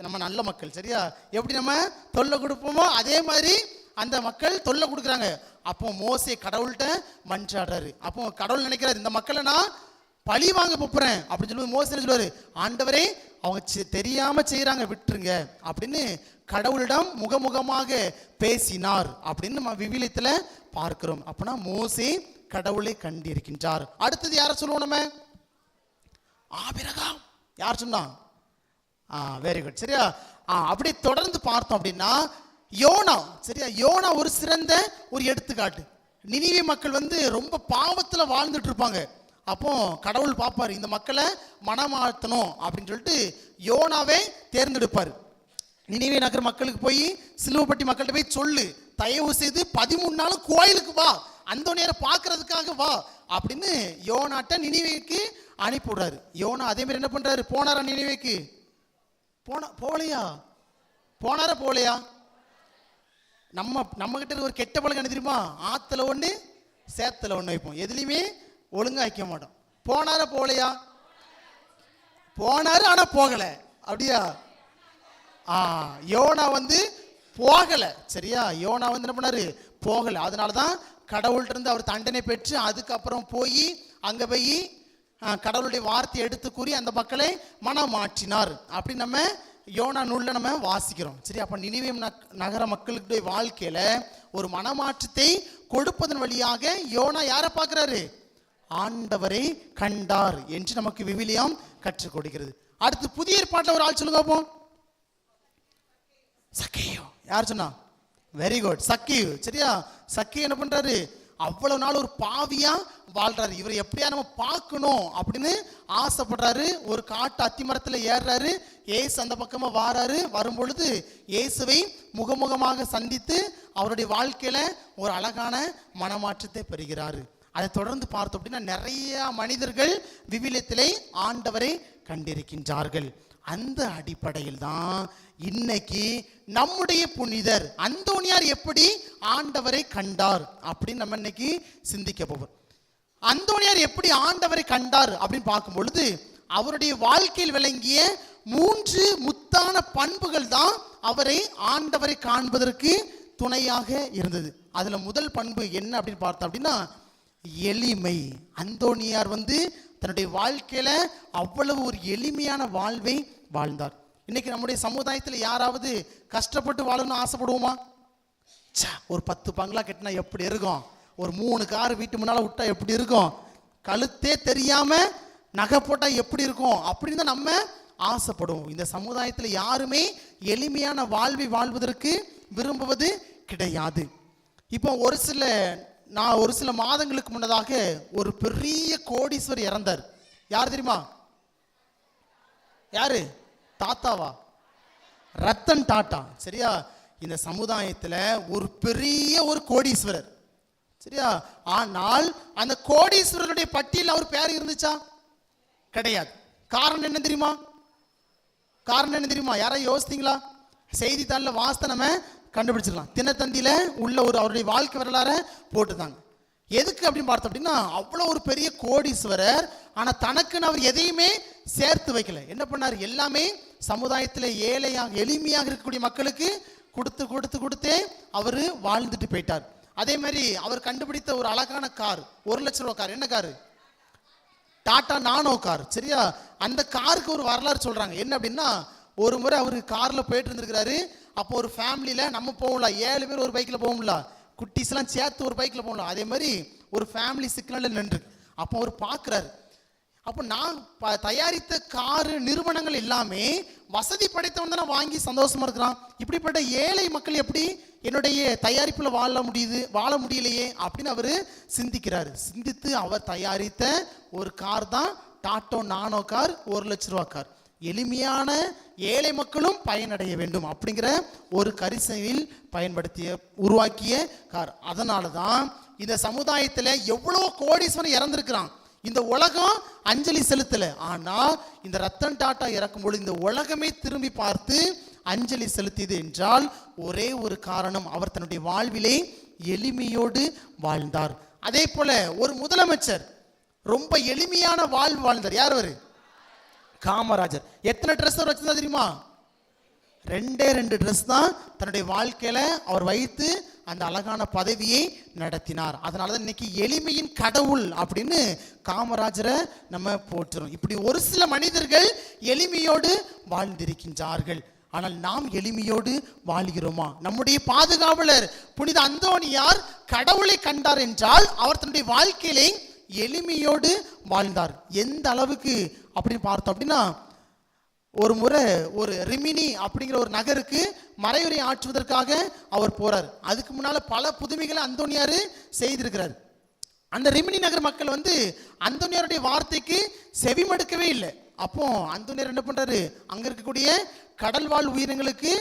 [SPEAKER 3] நம்ம நல்ல மக்கள், சரியா, எப்படி நம்ம தொல்லை கொடுப்போமோ அதே மாதிரி அந்த மக்கள் தொல்லை கொடுக்குறாங்க. அப்போ மோசே கடவுள்கிட்ட மன்றாடுறாரு. அப்போ கடவுள் நினைக்கிறாரு, இந்த மக்களை நான் பழி வாங்க போறேன் அப்படின்னு சொல்லி மோசே சொல்லுவாரு, ஆண்டவரே அவங்க தெரியாம செய்யறாங்க, விட்டுருங்க அப்படின்னு கடவுளிடம் முகமுகமாக பேசினார் அப்படின்னு நம்ம விவிலியத்துல பார்க்கிறோம். அப்படின்னா மோசே கடவுளை கண்டிருக்கின்றார். அடுத்தது யார சொல்லுவோம் நம்ம? ஆபிரகாம். யார் சொன்னா? Very good. சரியா? அப்படி தொடர்ந்து பார்த்தோம் அப்படின்னா யோனா. சரியா? யோனா ஒரு சிறந்த ஒரு எடுத்துக்காட்டு. நினிவே மக்கள் ரொம்ப பாவத்துல வாழ்ந்துட்டு இருப்பாங்க. அப்போ கடவுள் பார்ப்பாரு, இந்த மக்களை மனமாற்றணும் அப்படின்னு சொல்லிட்டு யோனாவே தேர்ந்தெடுப்பார். நினிவே நகர மக்களுக்கு போய் சிலுவப்பட்டி மக்கள்கிட்ட போய் சொல்லு, தயவு செய்து 13 நாளும் கோயிலுக்கு வா, அந்தோனியாரை பார்க்கறதுக்காக வா அப்படின்னு யோனாட்ட நினிவேக்கு அனுப்பி விடுறாரு. யோனா அதே மாதிரி என்ன பண்றாரு? போனாரா நினிவேக்கு? போலையா? போனாரா போலையா? நம்ம கிட்ட ஒரு கெட்ட பழக்கம் என்ன தெரியுமா? ஆத்துல ஒண்ணு சேத்துல ஒண்ணு வைப்போம், எதுலையுமே ஒழுங்கா வைக்க மாட்டோம். போனாரா போலையா? போனாரு ஆனா போகல. அப்படியா? யோனா போகல. சரியா? யோனா என்ன பண்ணாரு? போகல. அதனாலதான் கடவுள்கிட்ட இருந்து அவர் தண்டனை பெற்று அதுக்கப்புறம் போய் அங்க போய் கடவுளுடைய வார்த்தை எடுத்து கூறி அந்த மக்களை மனம் மாற்றினார் அப்படி நம்ம யோனா நூல்ல நம்ம வாசிக்கிறோம். சரி, அப்ப நினிவே நகர மக்களுடைய வாழ்க்கையில ஒரு மனமாற்றத்தை கொடுப்பதன் வழியாக யோனா யாரை பார்க்கிறாரு? ஆண்டவரை கண்டார் என்று நமக்கு விவிலியம் கற்றுக் கொடுக்கிறது. அடுத்து புதிய ஏற்பாட்டில் ஒரு ஆள் சொல்லுங்க பார்ப்போம். சக்கேயு. யார் சொன்னா? வெரி குட், சக்கேயு. சரியா? சக்கேயு என்ன பண்றாரு? அவ்வளவு நாள் ஒரு பாவியா வாழ்றாரு. இவரை எப்படியா நம்ம பார்க்கணும் அப்படின்னு ஆசைப்படுறாரு. ஒரு காட்டு அத்திமரத்துல ஏறுறாரு. ஏசு அந்த பக்கமா வாராரு. வரும் பொழுது இயேசுவை முகமுகமாக சந்தித்து அவருடைய வாழ்க்கையில ஒரு அழகான மனமாற்றத்தை பெறுகிறாரு. அதை தொடர்ந்து பார்த்தோம் அப்படின்னா நிறைய மனிதர்கள் விவிலியத்திலே ஆண்டவரை கண்டிருக்கின்றார்கள். அந்த அடிப்படையில் தான் இன்னைக்கு நம்முடைய புனிதர் அந்தோனியார் எப்படி ஆண்டவரை கண்டார் அப்படின்னு நம்ம இன்னைக்கு சிந்திக்க போவோம். அந்தோனியார் எப்படி ஆண்டவரை கண்டார் அப்படின்னு பார்க்கும் பொழுது அவருடைய வாழ்க்கையில் விளங்கிய 3 முத்தான பண்புகள் தான் அவரை ஆண்டவரை காண்பதற்கு துணையாக இருந்தது. அதுல முதல் பண்பு என்ன அப்படின்னு பார்த்தோம் அப்படின்னா எளிமை. அந்தோனியார் தன்னுடைய வாழ்க்கையில அவ்வளவு ஒரு எளிமையான வாழ்வை வாழ்ந்தார். இன்னைக்கு நம்முடைய சமுதாயத்தில் யாராவது கஷ்டப்பட்டு வாழணும்னு ஆசைப்படுவோமா? ஒரு 10 பங்களா கட்டினா எப்படி இருக்கும், ஒரு 3 கார் வீட்டு முன்னால விட்டா எப்படி இருக்கும், கழுத்தே தெரியாம நகை போட்டா எப்படி இருக்கும் அப்படின்னு தான் நம்ம ஆசைப்படுவோம். இந்த சமுதாயத்தில் யாருமே எளிமையான வாழ்வை வாழ்வதற்கு விரும்புவது கிடையாது. இப்போ ஒரு சில மாதங்களுக்கு முன்னதாக ஒரு பெரிய கோடீஸ்வரர் இறந்தார். யார் தெரியுமா? யாரு? தாத்தாவா? ரத்தன் டாட்டா. சரியா? இந்த சமுதாயத்தில் ஒரு பெரிய ஒரு கோடீஸ்வரர். சரியா? ஆனால் அந்த கோடீஸ்வரருடைய பட்டியல் அவர் பேர் இருந்துச்சா? கிடையாது. காரணம் என்ன தெரியுமா? யாராவது யோசித்தீங்களா? செய்தித்தாளில் வாஸ்த நம்ம கண்டுபிடிச்சிடலாம். தினத்தந்தியில உள்ள ஒரு அவருடைய வாழ்க்கை வரலாற போட்டுதாங்க. எதுக்கு அப்படின்னு பார்த்தோம் அப்படின்னா அவ்வளோ ஒரு பெரிய கோடீஸ்வரர், ஆனால் தனக்குன்னு அவர் எதையுமே சேர்த்து வைக்கல. என்ன பண்ணார்? எல்லாமே சமுதாயத்தில் எளிமையாக இருக்கக்கூடிய மக்களுக்கு கொடுத்தே அவர் வாழ்ந்துட்டு போயிட்டார். அதே மாதிரி அவர் கண்டுபிடித்த ஒரு அழகான கார், 1 லட்சம் ரூபா கார். என்ன காரு? டாடா நானோ கார். சரியா? அந்த காருக்கு ஒரு வரலாறு சொல்றாங்க. என்ன அப்படின்னா ஒரு முறை அவர் கார்ல போயிட்டு இருந்திருக்கிறாரு. அப்போ ஒரு ஃபேமிலியில நம்ம போகல, 7 பேர் ஒரு பைக்ல போகும்ல, குட்டிஸ் எல்லாம் சேர்த்து ஒரு பைக்ல போகலாம். அதே மாதிரி ஒரு ஃபேமிலி சிக்னல்ல நின்று அப்போ அவர் பார்க்கிறாரு. அப்போ நான் தயாரித்த காரு நிறுவனங்கள் எல்லாமே வசதி படைத்தவன் தானே வாங்கி சந்தோஷமா இருக்கிறான். இப்படிப்பட்ட ஏழை மக்கள் எப்படி என்னுடைய தயாரிப்புல வாழ முடியலையே அப்படின்னு அவரு சிந்திக்கிறாரு. சிந்தித்து அவர் தயாரித்த ஒரு கார் தான் டாட்டா நானோ கார், 1 லட்சம் ரூபா கார். எளிமையான ஏழை மக்களும் பயனடைய வேண்டும் அப்படிங்கிற ஒரு கரிசனையில் உருவாக்கிய கார். அதனால தான் இந்த சமுதாயத்தில் எவ்வளோ கோடீஸ்வரன் இறந்திருக்கிறான். இந்த உலகம் அஞ்சலி செலுத்தல. ஆனா இந்த ரத்தன் டாட்டா இறக்கும்போது இந்த உலகமே திரும்பி பார்த்து அஞ்சலி செலுத்தியது என்றால் ஒரே ஒரு காரணம், அவர் தன்னுடைய வாழ்விலே எளிமையோடு வாழ்ந்தார். அதே போல ஒரு முதலமைச்சர் ரொம்ப எளிமையான வாழ்வு வாழ்ந்தார். யார் அவரு? காமராஜர். எத்தனை ட்ரெஸ் அவர் வச்சிருந்தா தெரியுமா? 2 ட்ரெஸ் தான் தன்னுடைய வாழ்க்கையில அவர் வைத்து அந்த அழகான பதவியை நடத்தினார். அதனாலதான் இன்னைக்கு எளிமையின் கடவுள் அப்படின்னு காமராஜரை நம்ம போற்றுறோம். இப்படி ஒரு சில மனிதர்கள் எளிமையோடு வாழ்ந்திருக்கின்றார்கள். ஆனால் நாம் எளிமையோடு வாழ்கிறோமா? நம்முடைய பாதுகாவலர் புனித அந்தோனியார் கடவுளை கண்டார் என்றால் அவர் தன்னுடைய வாழ்க்கையிலே எளிமையோடு வாழ்ந்தார். எந்த அளவுக்கு அப்படின்னு பார்த்தோம் அப்படின்னா ஒரு முறை ஒரு ரிமினி அப்படிங்கிற ஒரு நகருக்கு மறையுரை ஆற்றுவதற்காக அவர் போறார். அதுக்கு முன்னால பல புதுமைகளை அந்தோனியார் செய்திருக்கிறார். அந்த ரிமினி நகர் மக்கள் அந்தோனியாருடைய வார்த்தைக்கு செவிமடுக்கவே இல்லை. அப்போ அந்தோனியார் என்ன பண்றாரு? அங்க இருக்கக்கூடிய கடல்வாழ் உயிரினங்களுக்கு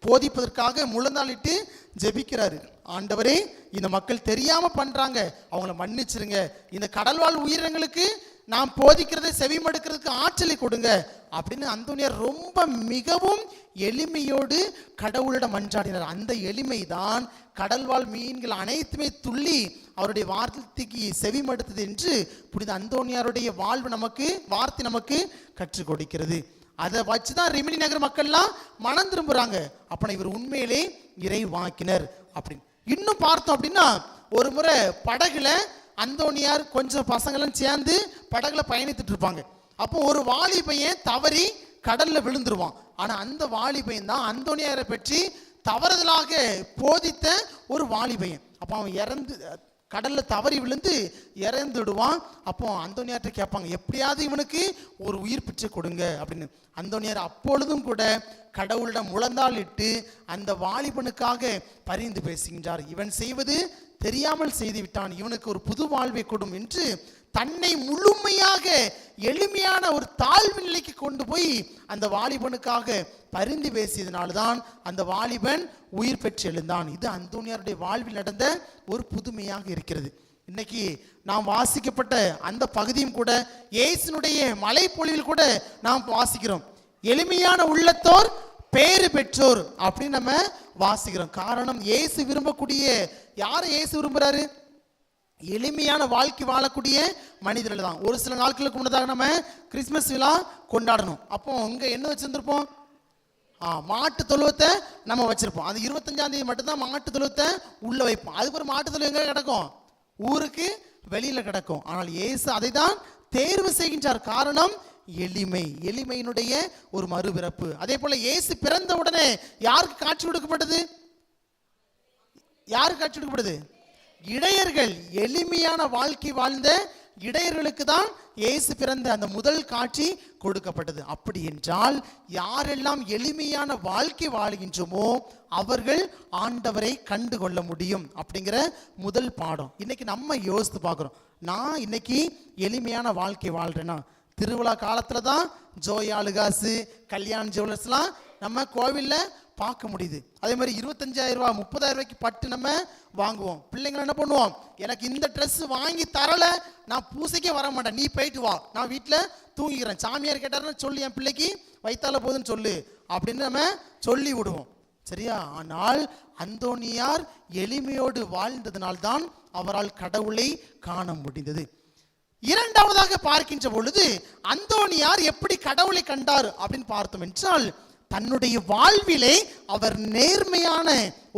[SPEAKER 3] போதிப்பதற்காக முழந்தாளிட்டு ஜெபிக்கிறாரு. ஆண்டவரே, இந்த மக்கள் தெரியாம பண்றாங்க, அவங்கள மன்னிச்சிருங்க. இந்த கடல்வாழ் உயிரினங்களுக்கு நாம் போதிக்கிறதை செவிமடுக்கிறதுக்கு ஆற்றலை கொடுங்க அப்படின்னு அந்தோனியார் ரொம்ப மிகவும் எளிமையோடு கடவுளிடம் மன்றாடினார். அந்த எளிமை தான் கடல்வாழ் மீன்கள் அனைத்துமே துள்ளி அவருடைய வார்த்தைக்கு செவிமடுத்தது என்று புனித அந்தோனியாருடைய வார்த்தை நமக்கு கற்றுக் கொடுக்கிறது. அதை வச்சுதான் ரிமினி நகர் மக்கள்லாம் மனம் திரும்புறாங்க. அப்ப இவர் உண்மையிலே இறைவாக்கினர் அப்படின்னு. இன்னும் பார்த்தோம் அப்படின்னா ஒரு முறை படகுல அந்தோனியார் கொஞ்சம் பசங்களும் சேர்ந்து படகுல பயணித்துட்டு இருப்பாங்க. அப்போ ஒரு வாலிபையன் தவறி கடல்ல விழுந்துருவான். ஆனா அந்த வாலிபையன் தான் அந்தோனியாரை பற்றி தவறுதலாக போதித்த ஒரு வாலிபையன். அப்போ அவன் கடல்ல தவறி விழுந்து இறந்துடுவான். அப்போ அந்தோனியார்ட்ட கேட்பாங்க, எப்படியாவது இவனுக்கு ஒரு உயிர் பிச்சை கொடுங்க அப்படின்னு. அந்தோனியார் அப்பொழுதும் கூட கடவுளிடம் முழந்தாளிட்டு அந்த வாலிபனுக்காக பரிந்து பேசுகின்றார். இவன் செய்வது தெரியாமல் செய்து விட்டான், இவனுக்கு ஒரு புது வாழ்வை கொடும் என்று தன்னை முழுமையாக எளிமையான ஒரு தாழ்வு நிலைக்கு கொண்டு போய் அந்த வாலிபனுக்காக பரிந்து பேசியதனால்தான் அந்த வாலிபன் உயிர் பெற்று எழுந்தான். இது அந்தோனியாருடைய வாழ்வில் நடந்த ஒரு புதுமையாக இருக்கிறது. இன்னைக்கு நாம் வாசிக்கப்பட்ட அந்த பகுதியும் கூட இயேசுனுடைய மலைப்பொழிவில் கூட நாம் வாசிக்கிறோம். எளிமையான உள்ளத்தோர் பேறு பெற்றோர் அப்படின்னு நம்ம வாசிக்கிறோம். காரணம், இயேசு விரும்பக்கூடிய, யாரை இயேசு விரும்புறாரு? எளிமையான வாழ்க்கை வாழக்கூடிய மனிதர்கள் தான். ஒரு சில நாட்களுக்கு முன்னதாக நம்ம கிறிஸ்மஸ் விழா கொண்டாடணும். அப்போ இங்க என்ன வச்சிருந்திருப்போம்? மாட்டு தொழுவத்தை நம்ம வச்சிருப்போம். அது 25ஆம் தேதி மட்டும்தான் மாட்டு தொழுவத்தை உள்ள வைப்போம். அதுக்கு ஒரு மாட்டு தொழுவம் எங்க கிடக்கும்? ஊருக்கு வெளியில கிடக்கும். ஆனால் இயேசு அதை தான் தேர்வு செய்கின்றார். காரணம், எளிமை, எளிமையினுடைய ஒரு மறுபிறப்பு. அதே போல இயேசு பிறந்த உடனே யாருக்கு காட்சி கொடுக்கப்பட்டது? யாருக்கு காட்சி கொடுக்கப்படுது? இடையர்கள், எளிமையான வாழ்க்கை வாழ்ந்த இடையர்களுக்கு தான் இயேசு பிறந்த அந்த முதல் காட்சி கொடுக்கப்பட்டது. அப்படி என்றால் யாரெல்லாம் எளிமையான வாழ்க்கை வாழுகின்றோமோ அவர்கள் ஆண்டவரை கண்டு கொள்ள முடியும் அப்படிங்கிற முதல் பாடம் இன்னைக்கு நம்ம யோசித்து பார்க்கிறோம். நான் இன்னைக்கு எளிமையான வாழ்க்கை வாழ்றேன்னா, திருவிழா காலத்துல தான் ஜோயா லுகாசு, கல்யாண ஜுவல்லர்ஸ்லாம் நம்ம கோவில்ல பார்க்க முடியுது. அதே மாதிரி 25,000 ரூபாய் 30,000 ரூபாய்க்கு பட்டு நம்ம வாங்குவோம். பிள்ளைங்களை என்ன பண்ணுவோம்? எனக்கு இந்த ட்ரெஸ் வாங்கி தரல, நான் பூசைக்கே வர மாட்டேன், நீ போயிட்டு வா, நான் வீட்டில் தூங்கிக்கிறேன். சாமியார் கேட்டாருன்னு சொல்லி என் பிள்ளைக்கு வைத்தால போதுன்னு சொல்லு அப்படின்னு நம்ம சொல்லி விடுவோம். சரியா? ஆனால் அந்தோனியார் எளிமையோடு வாழ்ந்ததனால்தான் அவரால் கடவுளை காண முடிந்தது. இரண்டாவதாக பார்க்கின்ற பொழுது அந்தோனியார் எப்படி கடவுளை கண்டார் அப்படின்னு பார்த்தோம் என்றால், தன்னுடைய வாழ்விலே அவர் நேர்மையான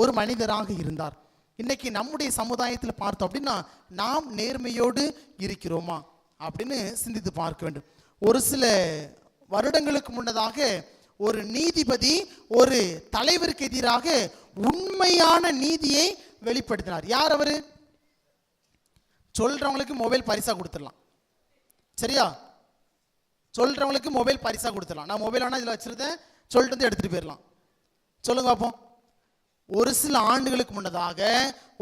[SPEAKER 3] ஒரு மனிதராக இருந்தார். இன்னைக்கு நம்முடைய சமுதாயத்தில் பார்த்தோம் அப்படின்னா, நாம் நேர்மையோடு இருக்கிறோமா அப்படின்னு சிந்தித்து பார்க்க வேண்டும். ஒரு சில வருடங்களுக்கு முன்னதாக ஒரு நீதிபதி ஒரு தலைவருக்கு எதிராக உண்மையான நீதியை வெளிப்படுத்தினார். யார் அவரு? சொல்றவங்களுக்கு மொபைல் பரிசா கொடுத்துடலாம். சரியா? சொல்றவங்களுக்கு மொபைல் பரிசா கொடுத்துடலாம். நான் மொபைல் வேணா இதுல வச்சிருந்தேன், சொல்லிட்டு வந்து எடுத்துட்டு போயிடலாம். சொல்லுங்க பாப்போம். ஒரு சில ஆண்டுகளுக்கு முன்னதாக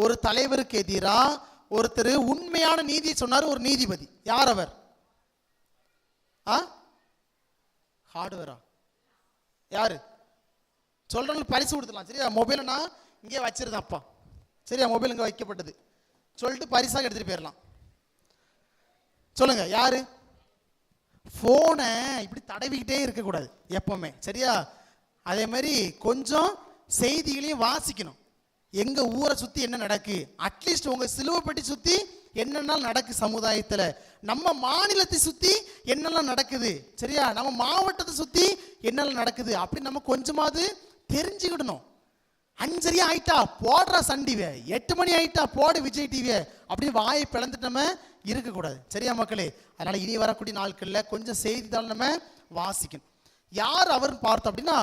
[SPEAKER 3] ஒரு தலைவருக்கு எதிராக ஒருத்தர் உண்மையான நீதியை சொன்னார். ஒரு நீதிபதி. யார் அவர்? ஹார்ட்வேரா? யாரு? சொல்றவங்களுக்கு பரிசு கொடுத்துடலாம். சரியா? மொபைலை நான் இங்கே வச்சிருந்தேன் அப்பா. சரியா? மொபைல் இங்கே வைக்கப்பட்டது சொல்லிட்டு பரிசாக எடுத்துட்டு போயிடலாம். சொல்லுங்க யாரு? போனை இப்படி தடவிக்கிட்டே இருக்கக்கூடாது எப்பவுமே. சரியா? அதே மாதிரி கொஞ்சம் செய்திகளையும் வாசிக்கணும். எங்க ஊரை சுத்தி என்ன நடக்கு, அட்லீஸ்ட் உங்க சிலுவைப்பட்டி சுத்தி என்னென்ன நடக்கு சமுதாயத்துல, நம்ம மாநிலத்தை சுத்தி என்னெல்லாம் நடக்குது, சரியா, நம்ம மாவட்டத்தை சுத்தி என்னெல்லாம் நடக்குது அப்படி நம்ம கொஞ்சமாவது தெரிஞ்சுக்கிடணும். 5:30 ஆயிட்டா போடுற சன் டிவியை, 8 மணி ஆயிட்டா போடு விஜய் டிவியை, அப்படி வாயை பிளந்துட்டு நம்ம இருக்கக்கூடாது. சரியா மக்களே? அதனால இனி வரக்கூடிய நாட்கள்ல கொஞ்சம் செய்தித்தாள் நம்ம வாசிக்கணும். யார் அவர் பார்த்தோம் அப்படின்னா,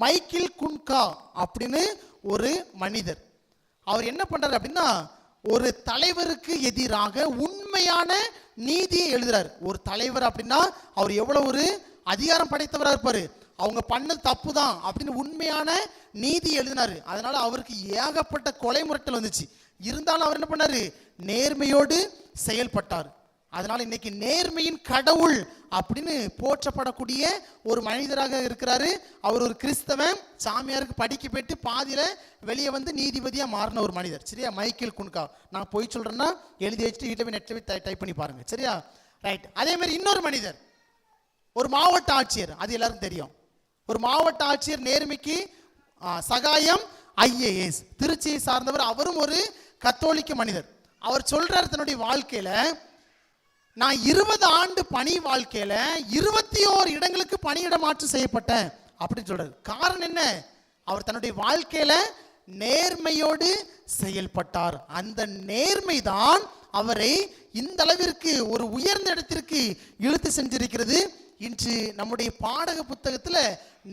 [SPEAKER 3] மைக்கேல் குன்கா அப்படின்னு ஒரு மனிதர். அவர் என்ன பண்றாரு அப்படின்னா, ஒரு தலைவருக்கு எதிராக உண்மையான நீதியை எழுதுறாரு. ஒரு தலைவர் அப்படின்னா அவர் எவ்வளவு ஒரு அதிகாரம் படைத்தவராக இருப்பாரு. அவங்க பண்ணது தப்பு தான் அப்படின்னு உண்மையான நீதி எழுதினாரு. அதனால அவருக்கு ஏகப்பட்ட கொலை முரட்டல் வந்துச்சு. இருந்தாலும் அவர் என்ன பண்ணாரு? நேர்மையோடு செயல்பட்டார். அதனால இன்னைக்கு நேர்மையின் கடவுள் அப்படின்னு போற்றப்படக்கூடிய ஒரு மனிதராக இருக்கிறாரு. அவர் ஒரு கிறிஸ்தவன், சாமியாருக்கு படிக்க போயிட்டு பாதியில வெளியே வந்து நீதிபதியா மாறின ஒரு மனிதர். சரியா? மைக்கேல் குன்கா. நான் போய் சொல்றேன்னா எழுதி வச்சுட்டு வீட்டில் போய் நெட்ல போய் டைப் பண்ணி பாருங்க. சரியா? ரைட். அதே மாதிரி இன்னொரு மனிதர், ஒரு மாவட்ட ஆட்சியர். அது எல்லாருக்கும் தெரியும். ஒரு மாவட்ட ஆட்சியர், நேர்மைக்கு சகாயம் IAS, திருச்சியை சார்ந்தவர். அவரும் ஒரு கத்தோலிக்க மனிதர். அவர் சொல்றார் தன்னுடைய வாழ்க்கையில, நான் 20 ஆண்டு பணி வாழ்க்கையில 21 இடங்களுக்கு பணியிட மாற்றம் செய்யப்பட்டேன் அப்படின்னு சொல்றாரு. காரணம் என்ன? அவர் தன்னுடைய வாழ்க்கையில நேர்மையோடு செயல்பட்டார். அந்த நேர்மைதான் அவரை இந்த அளவிற்கு ஒரு உயர்ந்த இடத்திற்கு இழுத்து சென்றிருக்கிறது. இன்று நம்முடைய பாடக புத்தகத்துல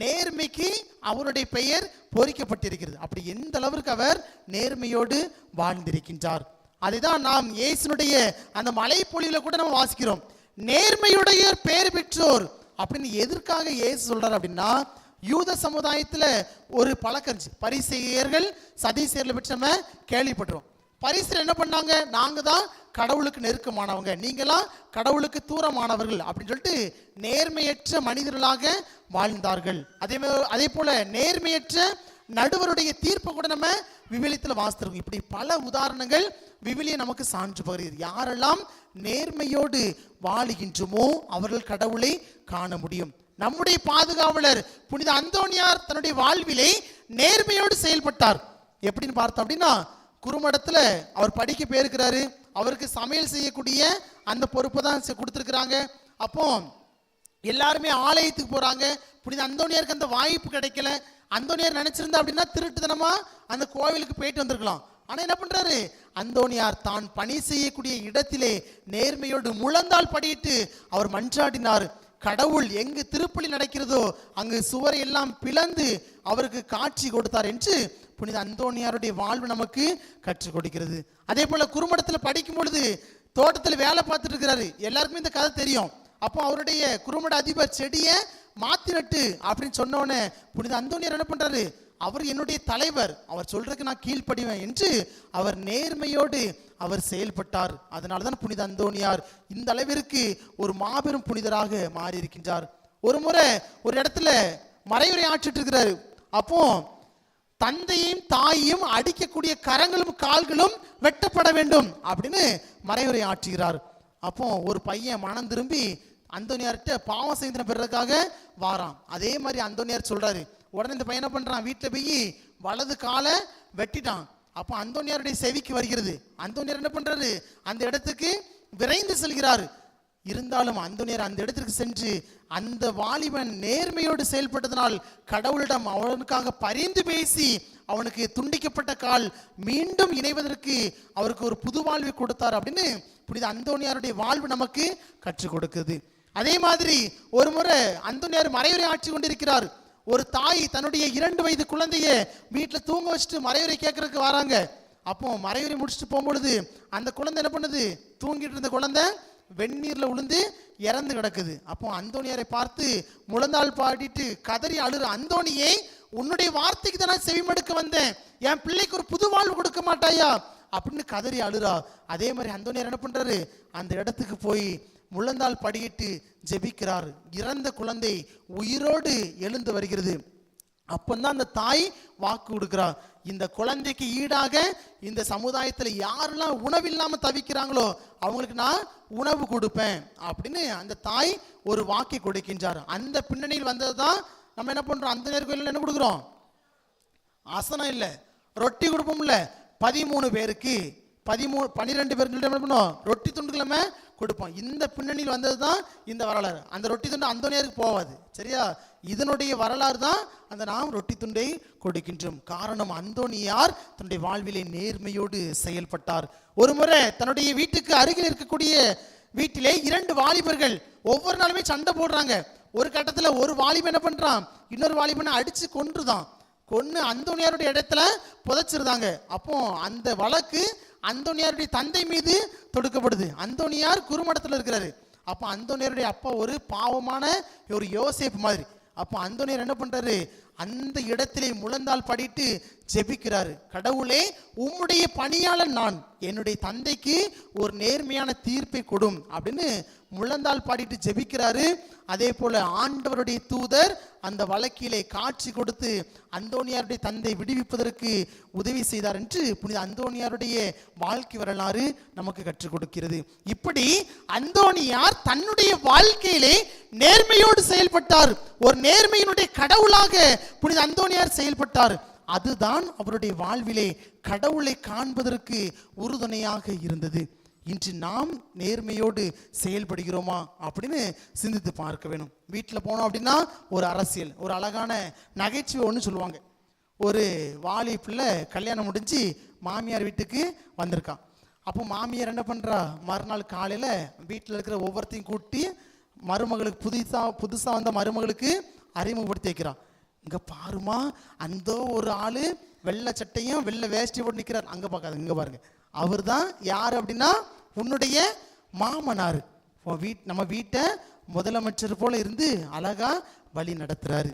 [SPEAKER 3] நேர்மைக்கு அவருடைய பெயர் பொறிக்கப்பட்டிருக்கிறது. அப்படி எந்த அளவிற்கு அவர் நேர்மையோடு வாழ்ந்திருக்கின்றார். அதுதான் நாம் இயேசுனுடைய அந்த மலைப்பொழியில கூட நம்ம வாசிக்கிறோம். நேர்மையுடைய பேர் பெற்றோர் அப்படின்னு எதற்காக இயேசு சொல்றாரு அப்படின்னா, யூத சமுதாயத்துல ஒரு பழக்கம் இருந்துச்சு. பரிசேயர்கள் சதுசேயர்களை பற்றி நம்ம கேள்விப்பட்டோம். பரிசேயர் என்ன பண்ணாங்க? நாங்க தான் கடவுளுக்கு நெருக்கமானவங்க, நீங்களாம் கடவுளுக்கு தூரமானவர்கள் அப்படின்னு சொல்லிட்டு நேர்மையற்ற மனிதர்களாக வாழ்ந்தார்கள். அதே போல நேர்மையற்ற நடுவருடைய தீர்ப்பை கூட நம்ம விவிலியத்தில் வாசித்திருக்கோம். இப்படி பல உதாரணங்கள் விவிலியம் நமக்கு சான்று பகிர்கிறது. யாரெல்லாம் நேர்மையோடு வாழுகின்றமோ அவர்கள் கடவுளை காண முடியும். நம்முடைய பாதுகாவலர் புனித அந்தோனியார் தன்னுடைய வாழ்விலே நேர்மையோடு செயல்பட்டார். எப்படின்னு பார்த்தோம் அப்படின்னா, குறுமடத்துல அவர் படிக்க போயிருக்கிறாரு. அவருக்கு சமையல் செய்யக்கூடிய அந்த பொறுப்பை தான் கொடுத்துருக்குறாங்க. அப்போ எல்லாருமே ஆலயத்துக்கு போறாங்க. புனித அந்தோனியாருக்கு அந்த வாய்ப்பு கிடைக்கல. அந்தோனியார் நினைச்சிருந்தா அப்படின்னா திருட்டுத்தனமா அந்த கோவிலுக்கு போயிட்டு வந்திருக்கலாம். ஆனா என்ன பண்றாரு, அந்தோனியார் தான் பணி செய்யக்கூடிய இடத்திலே நேர்மையோடு முழந்தால் படியிட்டு அவர் மன்றாடினார். கடவுள் எங்கு திருப்பலி நடக்கிறதோ அங்கு சுவரை எல்லாம் பிளந்து அவருக்கு காட்சி கொடுத்தார் என்று புனித அந்தோனியாருடைய வாழ்வு நமக்கு கற்றுக் கொடுக்கிறது. அதே போல குறுமடத்தில் படிக்கும் பொழுது தோட்டத்தில் வேலை பார்த்துட்டு இருக்கிறாரு. எல்லாருக்குமே இந்த கதை தெரியும். அப்போ அவருடைய குறுமட அதிபர் செடியை மாத்தி நட்டு அப்படின்னு சொன்னோன்னே புனித அந்தோனியார் என்ன பண்றாரு, அவர் என்னுடைய தலைவர், அவர் சொல்றதுக்கு நான் கீழ்ப்படிவேன் என்று அவர் நேர்மையோடு அவர் செயல்பட்டார். அதனால்தான் புனித அந்தோனியார் இந்த அளவிற்கு ஒரு மாபெரும் புனிதராக மாறி இருக்கின்றார். ஒரு முறை ஒரு இடத்துல மறைவுரை ஆற்றிட்டு இருக்கிறாரு. அப்போ தந்தையும் தாயும் அடிக்கக்கூடிய கரங்களும் கால்களும் வெட்டப்பட வேண்டும் அப்படின்னு மறைவுரை ஆற்றுகிறார். அப்போ ஒரு பையன் மனம் திரும்பி அந்தோனியார்கிட்ட பாவம் செய்த பெறதுக்காக வாரான். அதே மாதிரி அந்தோனியார் சொல்றாரு. உடனே இந்த பையன் என்ன பண்றான், வீட்டில் போய் வலது காலை வெட்டிட்டான். அப்போ அந்தோனியாருடைய செவிக்கு வருகிறது. அந்தோனியார் என்ன பண்றாரு, அந்த இடத்துக்கு விரைந்து செல்கிறார். இருந்தாலும் அந்தோனியார் அந்த இடத்திற்கு சென்று அந்த வாலிபன் நேர்மையோடு செயல்பட்டதனால் கடவுளிடம் அவனுக்காக பரிந்து பேசி அவனுக்கு துண்டிக்கப்பட்ட கால் மீண்டும் இணைவதற்கு அவருக்கு ஒரு புது வாழ்வை கொடுத்தார் அப்படின்னு புனித அந்தோனியாருடைய வாழ்வு நமக்கு கற்றுக் கொடுக்குது. அதே மாதிரி ஒரு முறை அந்தோனியார் மறைவுரை ஆட்சி கொண்டிருக்கிறார். ஒரு தாய் தன்னுடைய 2 வயது குழந்தைய வீட்டில் தூங்க வச்சுட்டு மறைவுரை கேட்கறதுக்கு வராங்க. அப்போ மறைவுரை முடிச்சுட்டு போகும்பொழுது அந்த குழந்தை என்ன பண்ணுது, தூங்கிட்டு இருந்த குழந்தை வெந்நீர்ல விழுந்து இறந்து கிடக்குது. அப்போ அந்தோனியாரை பார்த்து முழந்தாள் பாடிட்டு கதறி அழுற, அந்தோனியை உன்னுடைய வார்த்தைக்கு தான் நான் செவிமடுக்க வந்தேன், என் பிள்ளைக்கு ஒரு புது வாழ்வு கொடுக்க மாட்டாயா அப்படின்னு கதறி அழுறா. அதே மாதிரி அந்தோனியார் என்ன பண்றாரு, அந்த இடத்துக்கு போய் முழந்தாள் படியிட்டு ஜெபிக்கிறார். இறந்த குழந்தை உயிரோடு எழுந்து வருகிறது. அப்பந்தான் அந்த தாய் வாக்கு கொடுக்கிறார், இந்த குழந்தைக்கு ஈடாக இந்த சமுதாயத்தில் யாரெல்லாம் உணவில்லாம தவிக்கிறாங்களோ அவங்களுக்கு நான் உணவு கொடுப்பேன் அப்படின்னு அந்த தாய் ஒரு வாக்கை கொடுக்கின்றார். அந்த பின்னணியில் வந்ததுதான் நம்ம என்ன பண்றோம், அந்த நேரத்தில் என்ன கொடுக்குறோம், ஆசனம் இல்லை, ரொட்டி கொடுப்போம்ல. 13 பேருக்கு 12 பேருக்கு என்ன பண்ணுவோம், ரொட்டி துண்டுகளை கொடுப்போம். இந்த பின்னணியில் வந்தது தான் இந்த வரலாறு. அந்த ரொட்டி துண்டு அந்தோனியாருக்கு போவாது, சரியா? இதனுடைய வரலாறு தான் அந்த நாம் ரொட்டி துண்டை கொடுக்கின்றோம். காரணம், அந்தோனியார் தன்னுடைய வாழ்விலே நேர்மையோடு செயல்பட்டார். ஒரு முறை தன்னுடைய வீட்டுக்கு அருகில் இருக்கக்கூடிய வீட்டிலே 2 வாலிபர்கள் ஒவ்வொரு நாளுமே சண்டை போடுறாங்க. ஒரு கட்டத்தில் ஒரு வாலிபன் என்ன பண்றான், இன்னொரு வாலிபனை அடிச்சு கொன்று அந்தோனியாருடைய இடத்துல புதைச்சிருந்தாங்க. அப்போ அந்த வழக்கு அந்தோனியாருடைய தந்தை மீது தொடுக்கப்படுது. அந்தோனியார் குறுமடத்தில் இருக்கிறாரு. அப்போ அந்தோனியாருடைய அப்பா ஒரு பாவமான ஒரு யோசேப்பு மாதிரி. அப்போ அந்தோனியார் என்ன பண்றாரு, அந்த இடத்திலே முழந்தால் படிட்டு ஜெபிக்கிறாரு. கடவுளே, உம்முடைய பணியாளன் நான், என்னுடைய தந்தைக்கு ஒரு நேர்மையான தீர்ப்பை கொடும் அப்படின்னு முழந்தால் பாடிட்டு ஜெபிக்கிறாரு. அதே போல ஆண்டவருடைய தூதர் அந்த வழக்கிலே காட்சி கொடுத்து அந்தோனியாருடைய தந்தை விடுவிப்பதற்கு உதவி செய்தார் என்று புனித அந்தோனியாருடைய வாழ்க்கை வரலாறு நமக்கு கற்றுக் கொடுக்கிறது. இப்படி அந்தோனியார் தன்னுடைய வாழ்க்கையிலே நேர்மையோடு செயல்பட்டார். ஒரு நேர்மையினுடைய கடவுளாக புனித அந்தோனியார் செயல்பட்டார். அதுதான் அவருடைய வாழ்விலே கடவுளை காண்பதற்கு உறுதுணையாக இருந்தது. இன்று நாம் நேர்மையோடு செயல்படுகிறோமா அப்படின்னு சிந்தித்து பார்க்க வேணும். வீட்டில் போனோம் அப்படின்னா ஒரு அரசியல், ஒரு அழகான நகைச்சுவை ஒன்று சொல்லுவாங்க. ஒரு வாலி பிள்ளை கல்யாணம் முடிஞ்சு மாமியார் வீட்டுக்கு வந்திருக்கான். அப்போ மாமியார் என்ன பண்ணுறா, மறுநாள் காலையில் வீட்டில் இருக்கிற ஒவ்வொருத்தையும் கூட்டி மருமகளுக்கு புதுசாக வந்த மருமகளுக்கு அறிமுகப்படுத்தி வைக்கிறான். இங்கே பாருமா, அந்த ஒரு ஆள் வெள்ளை சட்டையும் வெள்ளை வேஷ்டி போட்டு நிற்கிறார். அங்கே பார்க்காது, இங்கே பாருங்க, அவர் தான் யார் அப்படின்னா உன்னுடைய மாமனார். நம்ம வீட்டை முதலமைச்சர் போல இருந்து அழகா வழி நடத்துறாரு.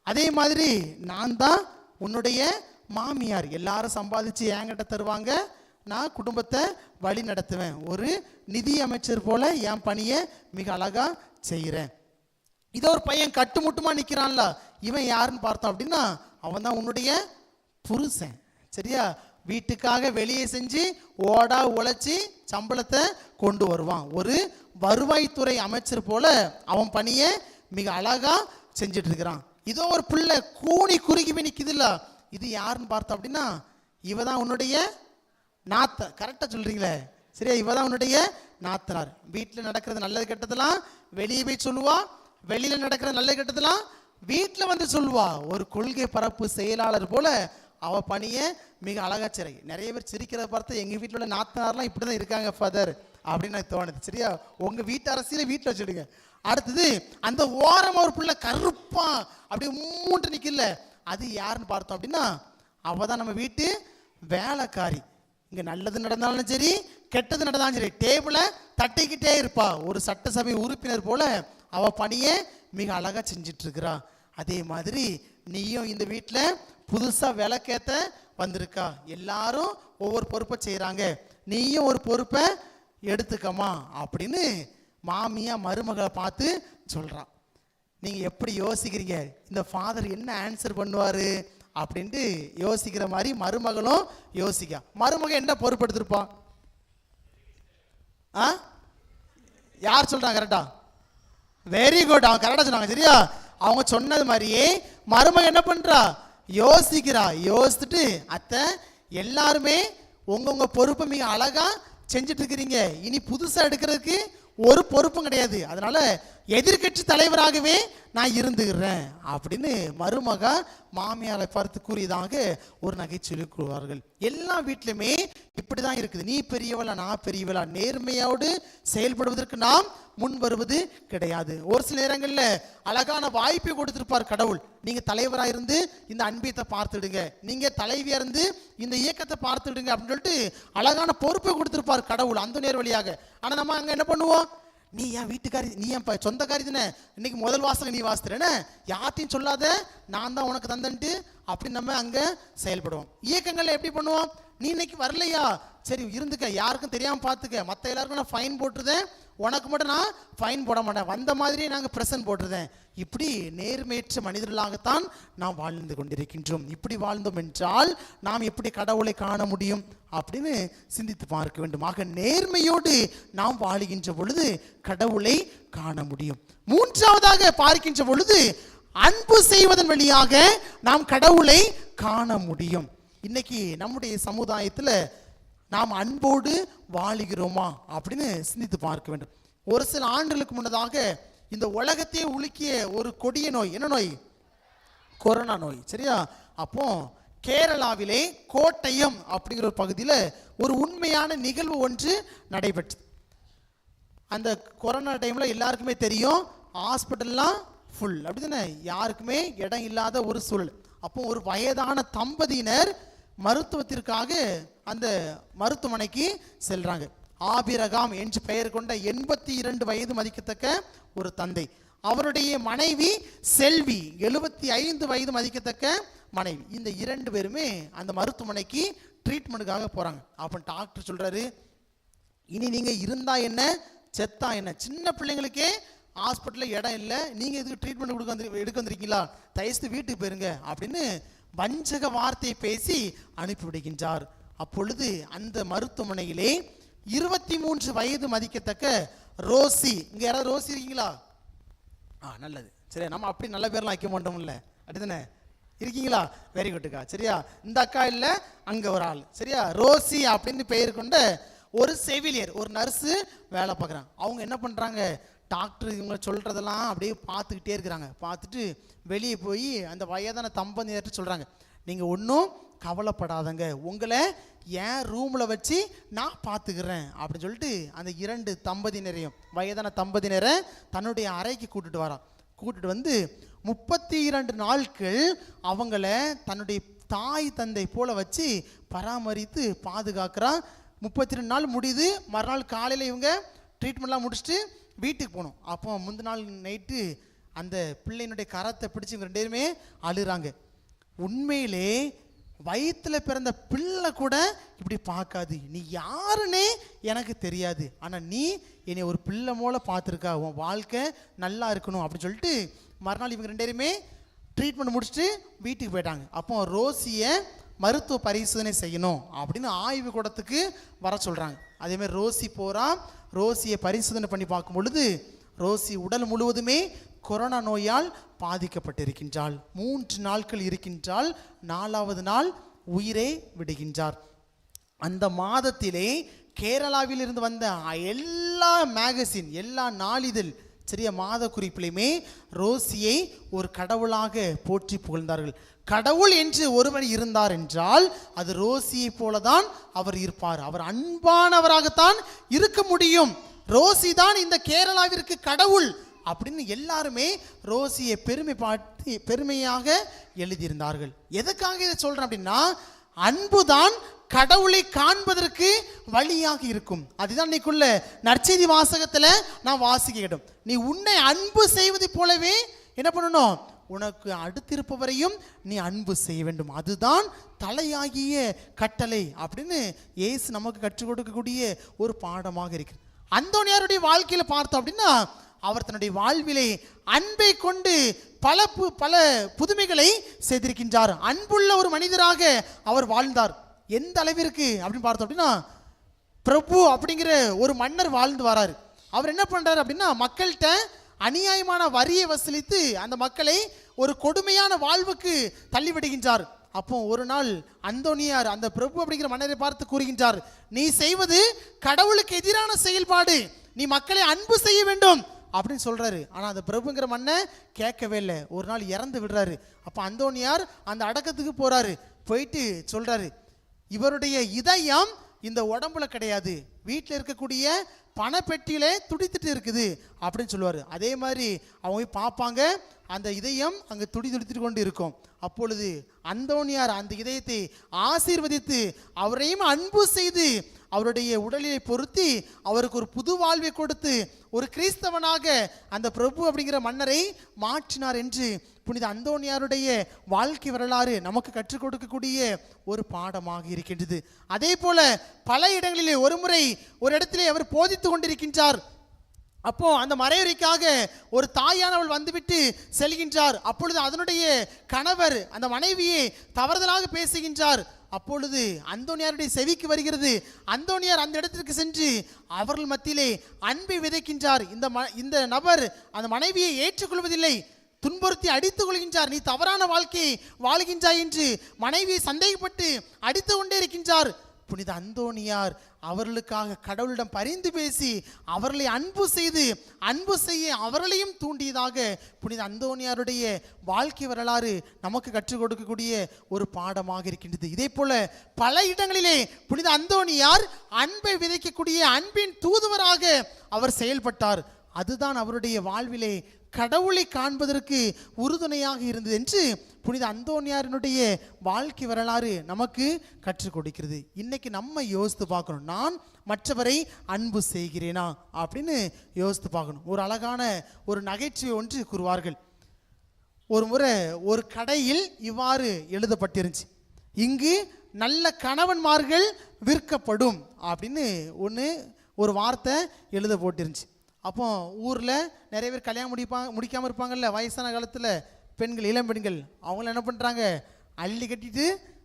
[SPEAKER 3] அதே மாதிரி நான் தான் உன்னுடைய மாமியார், எல்லாரும் சம்பாதிச்சு என்கிட்ட தருவாங்க, நான் குடும்பத்தை வழி நடத்துவேன், ஒரு நிதி அமைச்சர் போல என் பணியை மிக அழகா செய்கிறேன். இதோ ஒரு பையன் கட்டுமுட்டுமா நிற்கிறான்ல, இவன் யாருன்னு பார்த்தோம் அப்படின்னா அவன் தான் உன்னுடைய புருஷன். சரியா? வீட்டுக்காக வெளியே செஞ்சு ஓடா உழைச்சி சம்பளத்தை கொண்டு வருவான். ஒரு வருவாய்த்துறை அமைச்சர் போல அவன் பணியை மிக அழகா செஞ்சுட்டு இருக்கிறான். இதோ ஒரு பிள்ளை கூனி குறுகி போய் நிக்குதுல்ல, இது யாருன்னு பார்த்தோம் அப்படின்னா இவ தான் உன்னுடைய நாத்த. கரெக்டா சொல்றீங்களே? சரியா? இவ தான் உன்னுடைய நாத்தனார். வீட்டில் நடக்கிறது நல்லது கெட்டதெல்லாம் வெளியே போய் சொல்லுவா, வெளியில நடக்கிறது நல்லது கெட்டதெல்லாம் வீட்டில் வந்து சொல்லுவா. ஒரு கொள்கை பரப்பு செயலாளர் போல அவ பணியை மிக அழகா சிறை. நிறைய பேர் சிரிக்கிறத பார்த்து எங்க வீட்டில் உள்ள நாத்தனார்லாம் இப்படிதான் இருக்காங்க ஃபாதர் அப்படின்னு எனக்கு தோணுது. சரியா? உங்க வீட்டு அரசியல வீட்டில் வச்சுடுங்க. அடுத்தது அந்த ஓரமா ஒரு பிள்ளை கருப்பா அப்படியே மூன்று நிக்கல, அது யாருன்னு பார்த்தோம் அப்படின்னா அவதான் நம்ம வீட்டு வேலைக்காரி. இங்க நல்லது நடந்தாலும் சரி கெட்டது நடந்தாலும் சரி டேபிளை தட்டிக்கிட்டே இருப்பா. ஒரு சட்டசபை உறுப்பினர் போல அவ பணியை மிக அழகா செஞ்சிட்டு இருக்கிறா. அதே மாதிரி நீயும் இந்த வீட்டில் புதுசா விளக்கேத்த வந்திருக்கா. எல்லாரும் ஒவ்வொரு பொறுப்பை செய்யறாங்க, நீயும் ஒரு பொறுப்பை எடுத்துக்கமா அப்படின்னு மாமியா மருமகளை பார்த்து சொல்றான். நீங்க எப்படி யோசிக்கிறீங்க? இந்த ஃபாதர் என்ன ஆன்சர் பண்ணுவாரு அப்படின்ட்டு யோசிக்கிற மாதிரி மருமகளும் யோசிக்க. மருமக என்ன பொறுப்பெடுத்திருப்பான்? யார் சொல்றாங்க கரெக்டா? வெரி குட், அவங்க கரெக்டா சொன்னாங்க. சரியா? அவங்க சொன்னது மாதிரியே மருமக என்ன பண்றா? யோசிக்கிறா. யோசிச்சுட்டு அத்தை எல்லாருமே உங்க பொறுப்பை மிக அழகா செஞ்சுட்டு இருக்கிறீங்க, இனி புதுசா எடுக்கிறதுக்கு ஒரு பொறுப்பும் கிடையாது, அதனால எதிர்கட்சி தலைவராகவே நான் இருந்துகிறேன் அப்படின்னு மருமக மாமியாரை பார்த்து கூறியதாக ஒரு நகைச்சுவை கூறுவார்கள். எல்லா வீட்டிலுமே இப்படிதான் இருக்குது. நீ பெரியவளா நான் பெரியவளா நேர்மையோடு செயல்படுவதற்கு நாம் முன் வருவது கிடையாது. ஒரு சில நேரங்கள்ல அழகான வாய்ப்பை கொடுத்திருப்பார் கடவுள். நீங்க தலைவரா இருந்து இந்த அன்பியத்தை பார்த்துடுங்க, நீங்க தலைவியா இருந்து இந்த இயக்கத்தை பார்த்துடுங்க அப்படின்னு சொல்லிட்டு அழகான பொறுப்பை கொடுத்திருப்பார் கடவுள் அந்த நேர் வழியாக. ஆனா நம்ம அங்க என்ன பண்ணுவோம்? நீ என் வீட்டுக்காரி, நீ என் சொந்தக்காரி தானே, இன்னைக்கு முதல் வாசல நீ வாசித்துறேன்னு யார்ட்டையும் சொல்லாத, நான் தான் உனக்கு தந்தன்ட்டு அப்படின்னு நம்ம அங்க செயல்படுவோம். இயக்கங்கள்ல எப்படி பண்ணுவோம்? நீ இன்னைக்கு வரலையா, சரி இருந்துக்க, யாருக்கும் தெரியாம பார்த்துக்க, மற்ற எல்லாருக்கும் நான் ஃபைன் போட்டுருதேன், உனக்கு மட்டும் நான் ஃபைன் போட மாட்டேன், வந்த மாதிரியே நாங்கள் பிரசன்ட் போட்டுருதேன். இப்படி நேர்மையற்ற மனிதர்களாகத்தான் நாம் வாழ்ந்து கொண்டிருக்கின்றோம். இப்படி வாழ்ந்தோம் என்றால் நாம் எப்படி கடவுளை காண முடியும் அப்படின்னு சிந்தித்து பார்க்க வேண்டும். ஆக நேர்மையோடு நாம் வாழுகின்ற பொழுது கடவுளை காண முடியும். மூன்றாவதாக பார்க்கின்ற பொழுது அன்பு செய்வதன் வழியாக நாம் கடவுளை காண முடியும். இன்னைக்கு நம்முடைய சமுதாயத்தில் நாம் அன்போடு வாழுகிறோமா அப்படின்னு சிந்தித்து பார்க்க வேண்டும். ஒரு சில ஆண்டுகளுக்கு முன்னதாக இந்த உலகத்தையே உலுக்கிய ஒரு கொடிய நோய், என்ன நோய்? கொரோனா நோய். சரியா? அப்போ கேரளாவிலே கோட்டயம் அப்படிங்கிற ஒரு பகுதியில் ஒரு உண்மையான நிகழ்வு ஒன்று நடைபெற்றது. அந்த கொரோனா டைம்ல எல்லாருக்குமே தெரியும், ஹாஸ்பிட்டல்லாம் ஃபுல், அப்படிதானே, யாருக்குமே இடம் இல்லாத ஒரு சூழல். அப்போ ஒரு வயதான தம்பதியினர் மருத்துவத்திற்காக அந்த மருத்துவமனைக்கு செல்றாங்க. ஆபிரகாம் என்று பெயர் கொண்ட 82 வயது மதிக்கத்தக்க ஒரு தந்தை, அவருடைய மனைவி செல்வி 75 வயது மதிக்கத்தக்க மனைவி, இந்த 2 பேருமே அந்த மருத்துவமனைக்கு ட்ரீட்மெண்ட்டுக்காக போறாங்க. அப்போ டாக்டர் சொல்றாரு, இனி நீங்க இருந்தா என்ன செத்தா என்ன, சின்ன பிள்ளைங்களுக்கே ஹாஸ்பிட்டலில் இடம் இல்லை, நீங்க இதுக்கு ட்ரீட்மெண்ட் எடுக்க வந்திருக்கீங்களா, தயவுசெய்து வீட்டுக்கு போயிருங்க அப்படின்னு வஞ்சக வார்த்தையை பேசி அனுப்பிவிடுகின்றார். அப்பொழுது அந்த மருத்துவமனையிலே 23 வயது மதிக்கத்தக்க ரோசி, இங்க யாராவது ரோசி இருக்கீங்களா? நல்லது, சரி, நம்ம அப்படி நல்ல பேர்லாம் வைக்க மாட்டோம்ல, அப்படிதானே, இருக்கீங்களா? வெரி குட்டுக்கா. சரியா? இந்த அக்கா இல்ல, அங்க ஒரு ஆள். சரியா? ரோசி அப்படின்னு பெயர் கொண்ட ஒரு செவிலியர், ஒரு நர்ஸு வேலை பார்க்குறாங்க. அவங்க என்ன பண்றாங்க, டாக்டர் இவங்க சொல்றதெல்லாம் அப்படியே பார்த்துக்கிட்டே இருக்கிறாங்க. பார்த்துட்டு வெளியே போய் அந்த வயதான தம்பதியினர்கிட்ட சொல்றாங்க, நீங்க ஒன்றும் கவலைப்படாதங்க, உங்களை என் ரூம்ல வச்சு நான் பார்த்துக்கிறேன் அப்படின்னு சொல்லிட்டு அந்த 2 தம்பதியினரையும் வயதான தம்பதியினரை தன்னுடைய அறைக்கு கூட்டிட்டு வரான். கூட்டிட்டு வந்து 32 நாட்கள் அவங்கள தன்னுடைய தாய் தந்தை போல வச்சு பராமரித்து பாதுகாக்கிறான். 32 நாள் முடியுது, மறுநாள் காலையில் இவங்க ட்ரீட்மெண்ட்லாம் முடிச்சுட்டு வீட்டுக்கு போகணும். அப்போ முந்தின நாள் நைட்டு அந்த பிள்ளையினுடைய கரத்தை பிடிச்சி இவங்க 2 பேருமே அழுறாங்க. உண்மையிலே வயிற்றுல பிறந்த பிள்ளை கூட இப்படி பார்க்காது, நீ யாருன்னே எனக்கு தெரியாது, ஆனால் நீ என்னை ஒரு பிள்ளை போல பார்த்துருக்கா, உன் வாழ்க்கை நல்லா இருக்கணும் அப்படின்னு சொல்லிட்டு மறுநாள் இவங்க 2 பேருமே ட்ரீட்மெண்ட் முடிச்சுட்டு வீட்டுக்கு போயிட்டாங்க. அப்போ ரோசியை மருத்துவ பரிசோதனை செய்யணும் அப்படின்னு ஆய்வு கூடத்துக்கு வர சொல்கிறாங்க. அதேமாதிரி ரோசி போகிறா. ரோசியை பரிசோதனை பண்ணி பார்க்கும் பொழுது ரோசி உடல் முழுவதுமே கொரோனா நோயால் பாதிக்கப்பட்டிருக்கின்றாள். 3 நாட்கள் இருக்கின்றால் 4வது நாள் உயிரை விடுகின்றார். அந்த மாதத்திலே கேரளாவில் இருந்து வந்த எல்லா மேகசின், எல்லா நாளிதழ், சிறிய மாத குறிப்பிலுமே ரோசியை ஒரு கடவுளாக போற்றி புகழ்ந்தார்கள். கடவுள் என்று ஒருவர் இருந்தார் என்றால் அது ரோசியை போலதான் அவர் இருப்பார். அவர் அன்பானவராகத்தான் இருக்க முடியும். ரோசி தான் இந்த கேரளாவிற்கு கடவுள் அப்படின்னு எல்லாருமே ரோசியை பெருமையாக எழுதியிருந்தார்கள். எதுக்காக இதை சொல்றேன் அப்படின்னா, அன்புதான் கடவுளை காண்பதற்கு வழியாக இருக்கும். அதுதான் இன்னைக்குள்ள நற்செய்தி வாசகத்துல நான் வாசிக்கிடும். நீ உன்னை அன்பு செய்வது போலவே என்ன பண்ணணும், உனக்கு அடுத்திருப்பவரையும் நீ அன்பு செய்ய வேண்டும். அதுதான் தலையாகிய கட்டளை அப்படின்னு இயேசு நமக்கு கற்றுக் கொடுக்கக்கூடிய ஒரு பாடமாக இருக்கு. அந்தோனியாருடைய வாழ்க்கையில பார்த்தோம் அப்படின்னா, அவர் தன்னுடைய வாழ்விலே அன்பை கொண்டு பல புதுமைகளை செய்திருக்கின்றார். அன்புள்ள ஒரு மனிதராக அவர் வாழ்ந்தார். எந்த அளவிற்கு அப்படின்னு பார்த்தோம் அப்படின்னா, பிரபு அப்படிங்கிற ஒரு மன்னர் வாழ்ந்து வராரு. அவர் என்ன பண்றாரு அப்படின்னா, மக்கள்கிட்ட அநியாயமான வரியை வசூலித்து அந்த மக்களை ஒரு கொடுமையான வாழ்வுக்கு தள்ளிவிடுகின்றார். அப்போ ஒரு நாள் அந்தோனியார் அந்த பிரபு அப்படிங்கிற மன்னரை பார்த்து கூறுகின்றார், நீ செய்வது கடவுளுக்கு எதிரான செயல்பாடு, நீ மக்களை அன்பு செய்ய வேண்டும் அப்படின்னு சொல்றாரு. ஆனா அந்த பிரபுங்கிற மன்னன் கேட்கவே இல்லை. ஒரு நாள் இறந்து விடுறாரு. அப்ப அந்தோனியார் அந்த அடக்கத்துக்கு போறாரு. போயிட்டு சொல்றாரு, இவருடைய இதயம் இந்த உடம்புல கிடையாது, வீட்டில் இருக்கக்கூடிய பணப்பெட்டியிலே துடித்துட்டு இருக்குது அப்படின்னு சொல்லுவார். அதே மாதிரி அவங்க பார்ப்பாங்க, அந்த இதயம் அங்கே துடித்துட்டு கொண்டு இருக்கும். அப்பொழுது அந்தோனியார் அந்த இதயத்தை ஆசீர்வதித்து அவரையும் அன்பு செய்து அவருடைய உடலிலே பொருத்தி அவருக்கு ஒரு புது வாழ்வை கொடுத்து ஒரு கிறிஸ்தவனாக அந்த பிரபு அப்படிங்கிற மன்னரை மாற்றினார் என்று புனித அந்தோனியாருடைய வாழ்க்கை வரலாறு நமக்கு கற்றுக் கொடுக்கக்கூடிய ஒரு பாடமாக இருக்கின்றது. அதே போல பல இடங்களிலே ஒரு முறை ஒரு இடத்திலே அவர் போதித்து கொண்டிருக்கின்றார். அப்போ அந்த மறைவுரைக்காக ஒரு தாயானவள் வந்துவிட்டு செல்கின்றார். அப்பொழுது அதனுடைய கணவர் அந்த மனைவியை தவறுதலாக பேசுகின்றார். அப்பொழுது அந்தோனியாருடைய செவிக்கு வருகிறது. அந்தோனியார் அந்த இடத்திற்கு சென்று அவர்கள் மத்தியிலே அன்பை விதைக்கின்றார். இந்த நபர் அந்த மனைவியை ஏற்றுக்கொள்வதில்லை, துன்புறுத்தி அடித்துக் கொள்கின்றார். நீ தவறான வாழ்க்கையை வாழ்கின்றாய் என்று மனைவியை சந்தேகப்பட்டு அடித்து கொண்டே இருக்கின்றார். புனித அந்தோனியார் அவர்களுக்காக கடவுளிடம் பரிந்து பேசி அவர்களை அன்பு செய்ய அவர்களையும் தூண்டியதாக புனித அந்தோனியாருடைய வாழ்க்கை வரலாறு நமக்கு கற்றுக் கொடுக்கக்கூடிய ஒரு பாடமாக இருக்கின்றது. இதே போல பல இடங்களிலே புனித அந்தோனியார் அன்பை விதைக்கக்கூடிய அன்பின் தூதுவராக அவர் செயல்பட்டார். அதுதான் அவருடைய வாழ்விலே கடவுளை காண்பதற்கு உறுதுணையாக இருந்தது என்று புனித அந்தோனியாரினுடைய வாழ்க்கை வரலாறு நமக்கு கற்றுக் கொடுக்கிறது. இன்னைக்கு நம்ம யோசித்து பார்க்கணும், நான் மற்றவரை அன்பு செய்கிறேனா அப்படின்னு யோசித்து பார்க்கணும். ஒரு அழகான ஒரு நகைச்சுவை ஒன்று கூறுவார்கள். ஒரு முறை ஒரு கடையில் இவ்வாறு எழுதப்பட்டிருந்துச்சு, இங்கு நல்ல கணவன்மார்கள் விற்கப்படும் அப்படின்னு ஒரு வார்த்தை எழுத போட்டிருந்துச்சு. அப்போ ஊரில் நிறைய பேர் கல்யாணம் முடிக்காமல் இருப்பாங்கல்ல, வயசான காலத்தில் பெண்கள், இளம் பெண்கள், அவங்கள என்ன பண்ணுறாங்க, அள்ளி கட்டிட்டு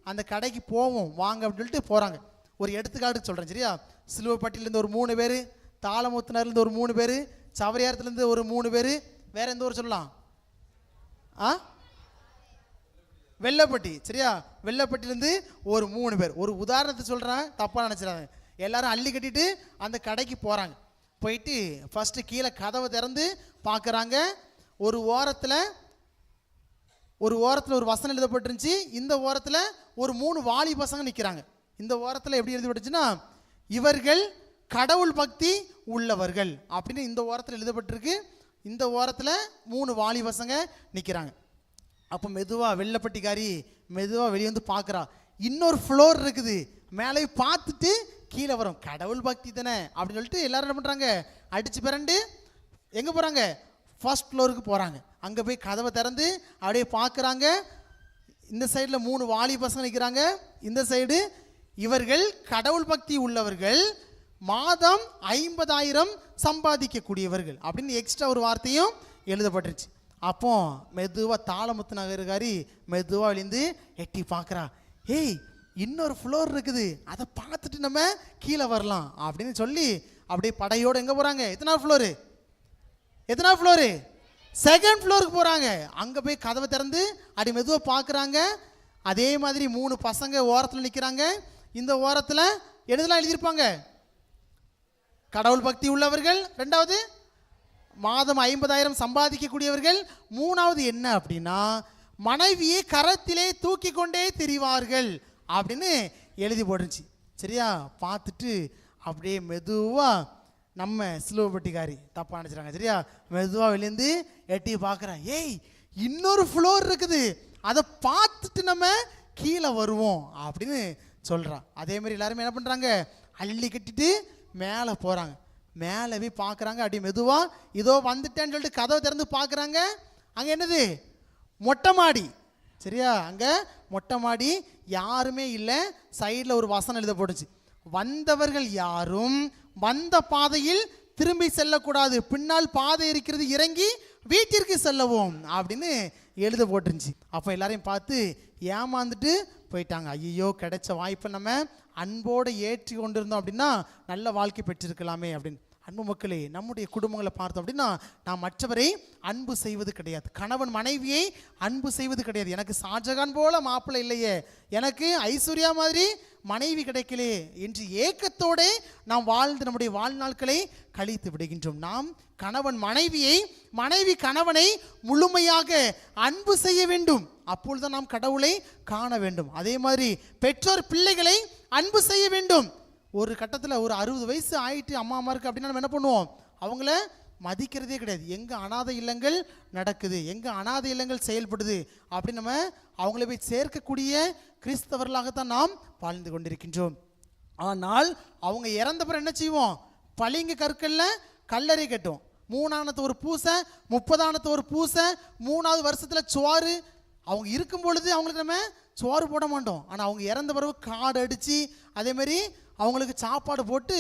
[SPEAKER 3] அந்த கடைக்கு போவோம் வாங்க அப்படின்னு சொல்லிட்டு போகிறாங்க. ஒரு எடுத்துக்காட்டுக்கு சொல்கிறேன் சரியா. சிலுவப்பட்டியிலேருந்து ஒரு 3 பேர், தாளமுத்தினர்லேருந்து ஒரு 3 பேர், சவரியாரத்துலேருந்து ஒரு 3 பேர், வேற எந்த ஊர் சொல்லலாம், வெள்ளப்பட்டி சரியா. வெள்ளப்பட்டிலேருந்து ஒரு 3 பேர். ஒரு உதாரணத்தை சொல்கிறேன், தப்பாக நினச்சிடாங்க. எல்லாரும் அள்ளி கட்டிட்டு அந்த கடைக்கு போகிறாங்க. போயிட்டு ஃபஸ்ட்டு கீழே கதவை திறந்து பார்க்குறாங்க. ஒரு ஓரத்தில் ஒரு வசனம் எழுதப்பட்டிருந்துச்சு. இந்த ஓரத்தில் ஒரு 3 வாலி பசங்க நிற்கிறாங்க. இந்த ஓரத்தில் எப்படி எழுதப்பட்டுச்சுன்னா, இவர்கள் கடவுள் பக்தி உள்ளவர்கள் அப்படின்னு இந்த ஓரத்தில் எழுதப்பட்டிருக்கு. இந்த ஓரத்தில் 3 வாலி பசங்க நிற்கிறாங்க. அப்போ மெதுவாக வெள்ளப்பட்டிக்காரி மெதுவாக வெளியே வந்து பார்க்குறா, இன்னொரு ஃப்ளோர் இருக்குது, மேலே பார்த்துட்டு கீழே வரும், கடவுள் பக்தி தானே அப்படின்னு சொல்லிட்டு எல்லாரும் என்ன பண்ணுறாங்க, அடித்து பிறண்டு எங்கே போகிறாங்க, ஃபர்ஸ்ட் ஃப்ளோருக்கு போகிறாங்க. அங்கே போய் கதவை திறந்து அப்படியே பார்க்குறாங்க. இந்த சைடில் 3 வாலி பசங்க நிற்கிறாங்க, இந்த சைடு இவர்கள் கடவுள் பக்தி உள்ளவர்கள், மாதம் 50,000 சம்பாதிக்கக்கூடியவர்கள் அப்படின்னு எக்ஸ்ட்ரா ஒரு வார்த்தையும் எழுதப்பட்டுருச்சு. அப்போ மெதுவாக தாளமுத்து நகருக்காரி மெதுவாக விழுந்து எட்டி பார்க்குறா. ஏய், இன்னொரு ஃப்ளோர் இருக்குது, அதை பார்த்துட்டு நம்ம கீழே வரலாம் அப்படின்னு சொல்லி அப்படியே படையோடு எங்கே போகிறாங்க? எத்தனாவது ஃப்ளோரு? செகண்ட் ஃப்ளோருக்கு போகிறாங்க. அங்கே போய் கதவை திறந்து அப்படி மெதுவாக பார்க்குறாங்க. அதே மாதிரி 3 பசங்க ஓரத்தில் நிற்கிறாங்க. இந்த ஓரத்தில் எழுதலாம் எழுதியிருப்பாங்க, கடவுள் பக்தி உள்ளவர்கள். 2வது மாதம் 50,000 சம்பாதிக்கக்கூடியவர்கள். 3வது என்ன அப்படின்னா, மனைவியை கரத்திலே தூக்கி கொண்டே திரிவார்கள் அப்படின்னு எழுதி போட்டுருச்சு. சரியா? பார்த்துட்டு அப்படியே மெதுவாக நம்ம சிலுவப்பட்டிக்காரி தப்பாக நினச்சிட்டாங்க. சரியா? மெதுவாக வெளியேந்து எட்டி பார்க்குறா. ஏய், இன்னொரு ஃப்ளோர் இருக்குது, அதை பார்த்துட்டு நம்ம கீழே வருவோம் அப்படின்னு சொல்கிறான். அதே மாதிரி எல்லாருமே என்ன பண்ணுறாங்க? அள்ளி கட்டிட்டு மேலே போகிறாங்க. மேலே போய் பார்க்குறாங்க. அப்படி மெதுவாக இதோ வந்துட்டேன்னு சொல்லிட்டு கதவை திறந்து பார்க்குறாங்க. அங்கே என்னது? மொட்டை மாடி. சரியா? அங்கே மொட்டை மாடி, யாருமே இல்லை. சைடில் ஒரு வசனம் எழுத போட்டுச்சு, வந்தவர்கள் யாரும் வந்த பாதையில் திரும்பி செல்லக்கூடாது, பின்னால் பாதை இருக்கிறது, இறங்கி வீட்டிற்கு செல்லவும் அப்படின்னு எழுத போட்டுருந்துச்சு. அப்போ எல்லாரையும் பார்த்து ஏமாந்துட்டு போயிட்டாங்க. ஐயோ, கிடைச்ச வாய்ப்பை நம்ம அன்போடு ஏற்றி கொண்டிருந்தோம் அப்படின்னா நல்ல வாழ்க்கை பெற்றிருக்கலாமே அப்படின்னு. அன்பு மக்களே, நம்முடைய குடும்பங்களை பார்த்தோம் அப்படின்னா நாம் மற்றவரை அன்பு செய்வது கிடையாது. கணவன் மனைவியை அன்பு செய்வது கிடையாது. எனக்கு ஷாஜகான் போல மாப்பிள்ளை இல்லையே, எனக்கு ஐஸ்வர்யா மாதிரி மனைவி கிடைக்கலையே என்று ஏக்கத்தோட நாம் வாழ்ந்து நம்முடைய வாழ்நாட்களை கழித்து விடுகின்றோம். நாம் கணவன் மனைவியை, மனைவி கணவனை முழுமையாக அன்பு செய்ய வேண்டும். அப்பொழுது நாம் கடவுளை காண வேண்டும். அதே மாதிரி பெற்றோர் பிள்ளைகளை அன்பு செய்ய வேண்டும். ஒரு கட்டத்தில் ஒரு 60 வயசு ஆயிட்டு அம்மாமாருக்கு அப்படின்னா நம்ம என்ன பண்ணுவோம்? அவங்கள மதிக்கிறதே கிடையாது. எங்கே அனாதை இல்லங்கள் நடக்குது, எங்கே அனாதை இல்லங்கள் செயல்படுது அப்படின்னு நம்ம அவங்கள போய் சேர்க்கக்கூடிய கிறிஸ்தவர்களாகத்தான் நாம் வாழ்ந்து கொண்டிருக்கின்றோம். ஆனால் அவங்க இறந்த பிறகு என்ன செய்வோம்? பளிங்கு கற்களில் கல்லறை கட்டும். 3 ஒரு பூசை, 30 ஒரு பூசை, 3வது வருஷத்தில் சோறு. அவங்க இருக்கும் பொழுது அவங்களுக்கு நம்ம சோறு போட மாட்டோம். ஆனால் அவங்க இறந்த பிறகு காடு அடித்து அதேமாரி அவங்களுக்கு சாப்பாடு போட்டு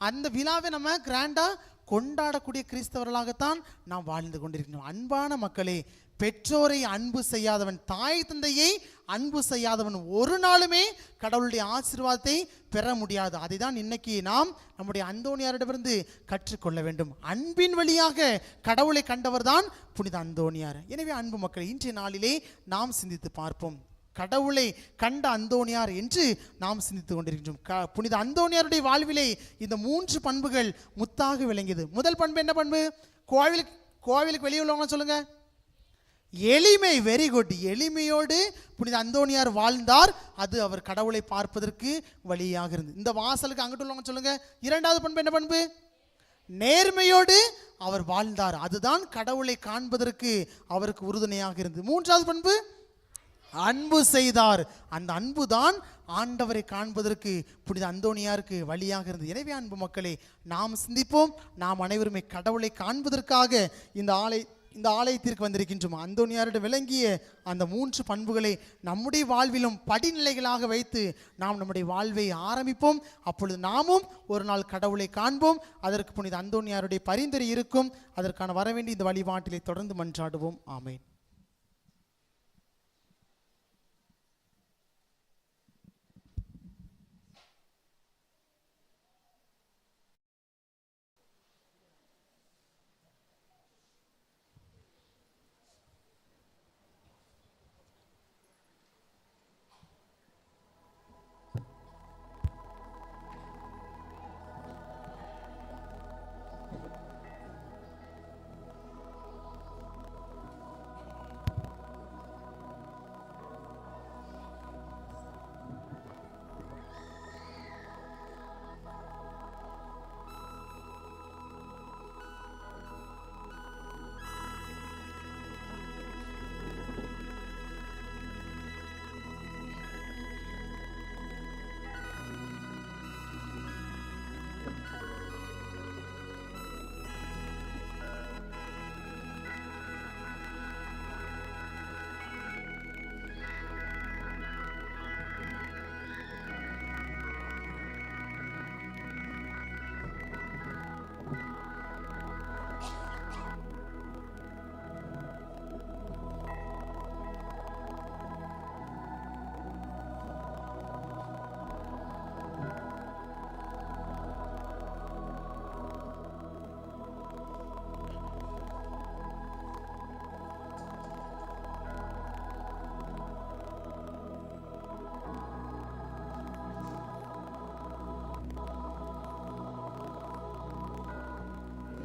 [SPEAKER 3] அந்த விழாவை நம்ம கிராண்டாக கொண்டாடக்கூடிய கிறிஸ்தவர்களாகத்தான் நாம் வாழ்ந்து கொண்டிருக்கிறோம். அன்பான மக்களே, பெற்றோரை அன்பு செய்யாதவன், தாய் தந்தையை அன்பு செய்யாதவன் ஒரு நாளுமே கடவுளுடைய ஆசீர்வாதத்தை பெற முடியாது. அதை தான் இன்னைக்கு நாம் நம்முடைய அந்தோனியாரிடமிருந்து கற்றுக்கொள்ள வேண்டும். அன்பின் வழியாக கடவுளை கண்டவர் தான் புனித அந்தோனியார். எனவே அன்பு மக்கள், இன்றைய நாளிலே நாம் சிந்தித்து பார்ப்போம். கடவுளை கண்ட அந்தோனியார் என்று நாம் சிந்தித்துக் கொண்டிருக்கின்றோம். புனித அந்தோனியாருடைய வாழ்விலே இந்த 3 பண்புகள் முத்தாக விளங்கியது. முதல் பண்பு என்ன பண்பு? கோவிலுக்கு வெளியே உள்ளவங்க சொல்லுங்க. எளிமை. Very good. எளிமையோடு புனித அந்தோனியார் வாழ்ந்தார். அது அவர் கடவுளை பார்ப்பதற்கு வழியாக இருந்தது. இந்த வாசலுக்கு அங்கிட்டு உள்ளவங்க சொல்லுங்க. 2வது பண்பு என்ன பண்பு? நேர்மையோடு அவர் வாழ்ந்தார். அதுதான் கடவுளை காண்பதற்கு அவருக்கு உறுதுணையாக இருந்தது. 3வது பண்பு அன்பு செய்தார். அந்த அன்பு தான் ஆண்டவரை காண்பதற்கு புனித அந்தோனியாருக்கு வழியாக இருந்தது. எனவே அன்பு மக்களே, நாம் சிந்திப்போம். நாம் அனைவருமே கடவுளை காண்பதற்காக இந்த ஆலயத்திற்கு வந்திருக்கின்றோம். அந்தோனியாரிடம் விளங்கிய அந்த 3 பண்புகளை நம்முடைய வாழ்விலும் படிநிலைகளாக வைத்து நாம் நம்முடைய வாழ்வை ஆரம்பிப்போம். அப்பொழுது நாமும் ஒரு நாள் கடவுளை காண்போம். அதற்கு புனித அந்தோனியாருடைய பரிந்துரை இருக்கும். அதற்கான வரவேண்டிய இந்த வழிபாட்டிலே தொடர்ந்து மன்றாடுவோம். ஆமென்.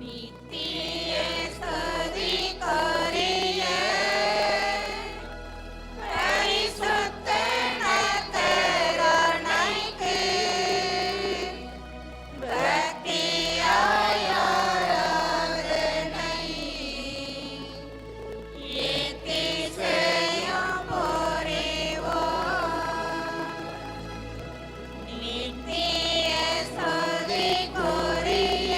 [SPEAKER 2] நித்திய ஸ்துதிக்குரிய பரிசுத்த நற்கருணைக்கு பக்தியாய் ஆராதனை எத்திசையும் புரிவோம். நித்திய ஸ்துதிக்குரிய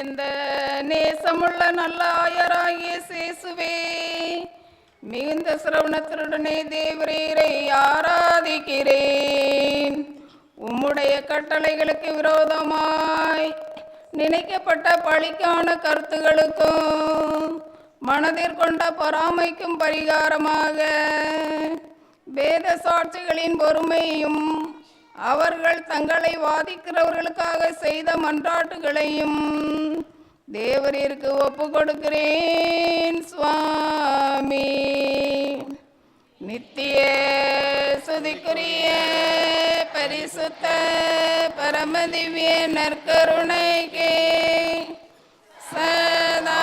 [SPEAKER 4] எந்த நேசமுள்ள நல்ல ஆயராகிய சேசுவே, மிகுந்த சிரவணத்துடனே தேவரீரை ஆராதிக்கிறேன். உம்முடைய கட்டளைகளுக்கு விரோதமாய் நினைக்கப்பட்ட பழிக்கான கருத்துகளுக்கும் மனதிற்கொண்ட பொறாமைக்கும் பரிகாரமாக வேத சாட்சிகளின் பொறுமையும் அவர்கள் தங்களை வாதிக்கிறவர்களுக்காக செய்த மன்றாட்டுகளையும் தேவரீருக்கு ஒப்பு கொடுக்கிறேன் சுவாமி. நித்திய சுதிக்குரிய பரிசுத்த பரமதிவ்ய நற்கருணைக்கு சதா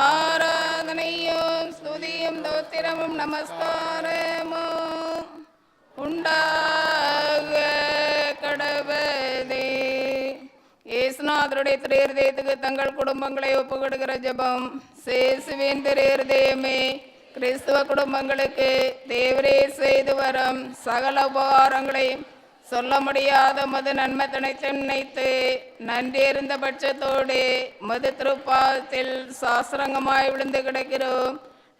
[SPEAKER 4] ஆராதனையும் ஸ்துதியும் தோத்திரமும் நமஸ்காரமும் உண்டாக கடவுளே. இயேசுநாதருடைய திரு தங்கள் குடும்பங்களை ஒப்புக்கொடுக்கிற ஜெபம். சேசுவின் திரு இருதயமே, கிறிஸ்துவ குடும்பங்களுக்கு தேவரே செய்து வரும் சகல உபகாரங்களையும் சொல்ல முடியாத மது நன்மை நினைத்து நன்றி இருந்த பட்சத்தோடு மது திருப்பாதத்தில் சாஸ்திரங்கமாய் விழுந்து கிடக்கிறோம்.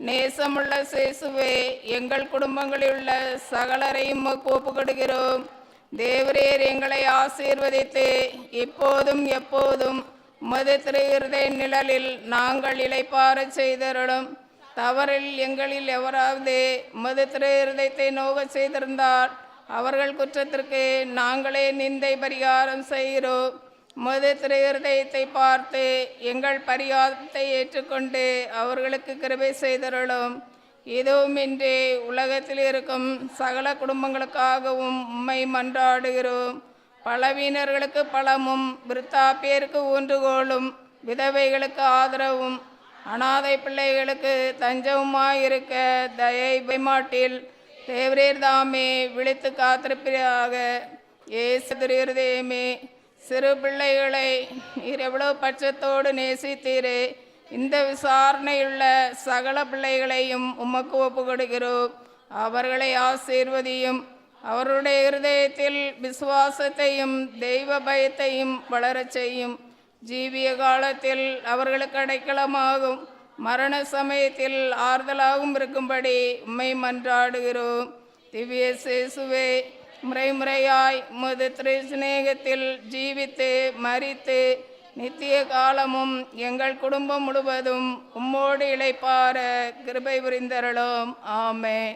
[SPEAKER 4] நேசமுள்ள சேசுவே, எங்கள் குடும்பங்களில் உள்ள சகலரையும் ஒப்பு கொடுக்கிறோம். தேவரீர் எங்களை ஆசீர்வதித்து இப்போதும் எப்போதும் மது திரு இருதய நிழலில் நாங்கள் இளைப்பாற செய்தருளும். தவறில் எங்களில் எவராவது மது திரு இருதயத்தை நோக செய்திருந்தால் அவர்கள் குற்றத்திற்கு நாங்களே நிந்தை பரிகாரம் செய்கிறோம். மது திரு இருதயத்தை பார்த்து எங்கள் பரிகாரத்தை ஏற்றுக்கொண்டு அவர்களுக்கு கிருபை செய்தருளும். இதுவுமின்றி உலகத்தில் இருக்கும் சகல குடும்பங்களுக்காகவும் உம்மை மன்றாடுகிறோம். பலவீனர்களுக்கு பலமும், விருத்தாப்பியருக்கு ஊன்றுகோலும், விதவைகளுக்கு ஆதரவும், அனாதை பிள்ளைகளுக்கு தஞ்சவுமாயிருக்க தயை பயமாட்டில் தேவரீர் தாமே விழித்து காத்திருப்பீராக. இயேசு திரு இருதயமே, சிறு பிள்ளைகளை நீர் எவ்வளவு பட்சத்தோடு நேசித்தீரே, இந்த விசாரணையுள்ள சகல பிள்ளைகளையும் உமக்கு ஒப்பு கொடுக்கிறோம். அவர்களை ஆசீர்வதியும். அவருடைய இருதயத்தில் விசுவாசத்தையும் தெய்வ பயத்தையும் வளரச் செய்யும். ஜீவிய காலத்தில் அவர்களுக்கு அடைக்கலமாகும், மரண சமயத்தில் ஆறுதலாகவும் இருக்கும்படி உம்மை மன்றாடுகிறோம். திவ்ய சேசுவே, முறைமுறையாய் உமது திரு சிநேகத்தில் ஜீவித்து மரித்து நித்திய காலமும் எங்கள் குடும்பம் முழுவதும் உம்மோடு இளைப்பார கிருபை புரிந்தருளும். ஆமென்.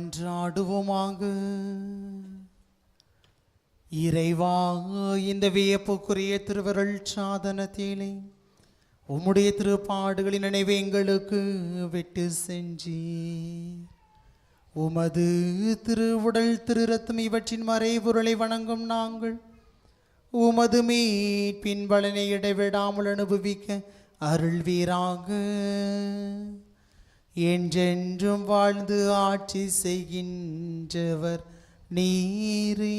[SPEAKER 3] மன்றாடுவோமாக. இறைவா, இந்த வியப்புக்குரிய திருவருள் சாதனத்திலே உம்முடைய திருப்பாடுகளின் நினைவை எங்களுக்கு விட்டு சென்றி உமது திருவுடல் திரு ரத்தம் இவற்றின் மறைபொருளை வணங்கும் நாங்கள் உமது மீட்பின் பலனை இடைவிடாமல் அனுபவிக்க அருள்வீராக. என்றென்றும் வாழ்ந்து ஆட்சி செய்கின்றவர் நீரே.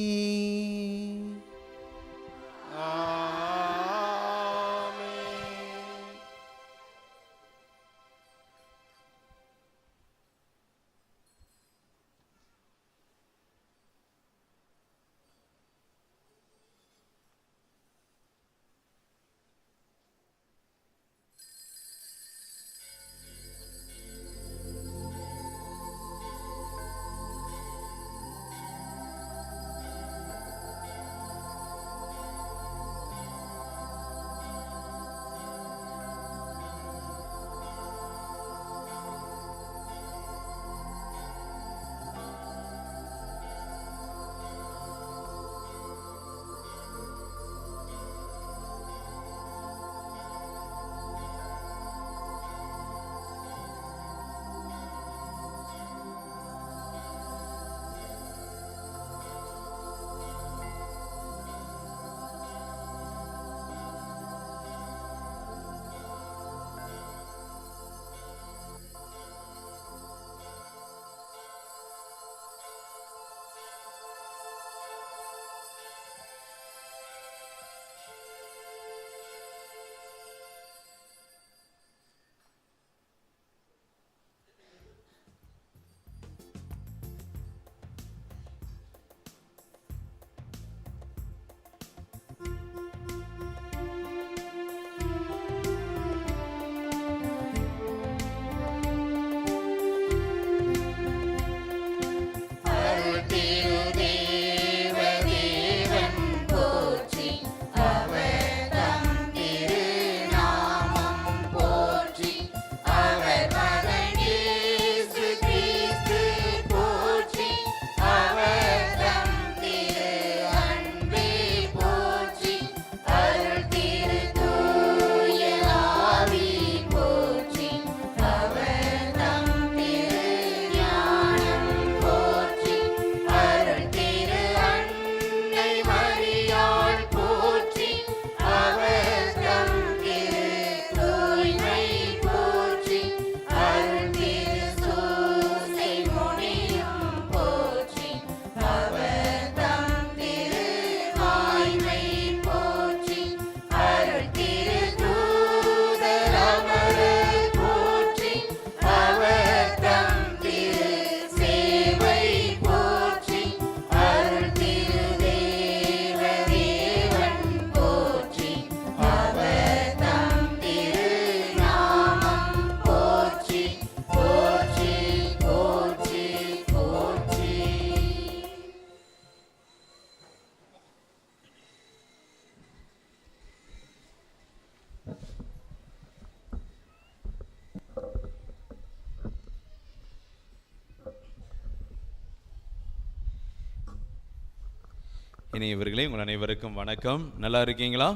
[SPEAKER 5] இனியவர்களே, உங்கள் அனைவருக்கும் வணக்கம். நல்லா இருக்கீங்களா?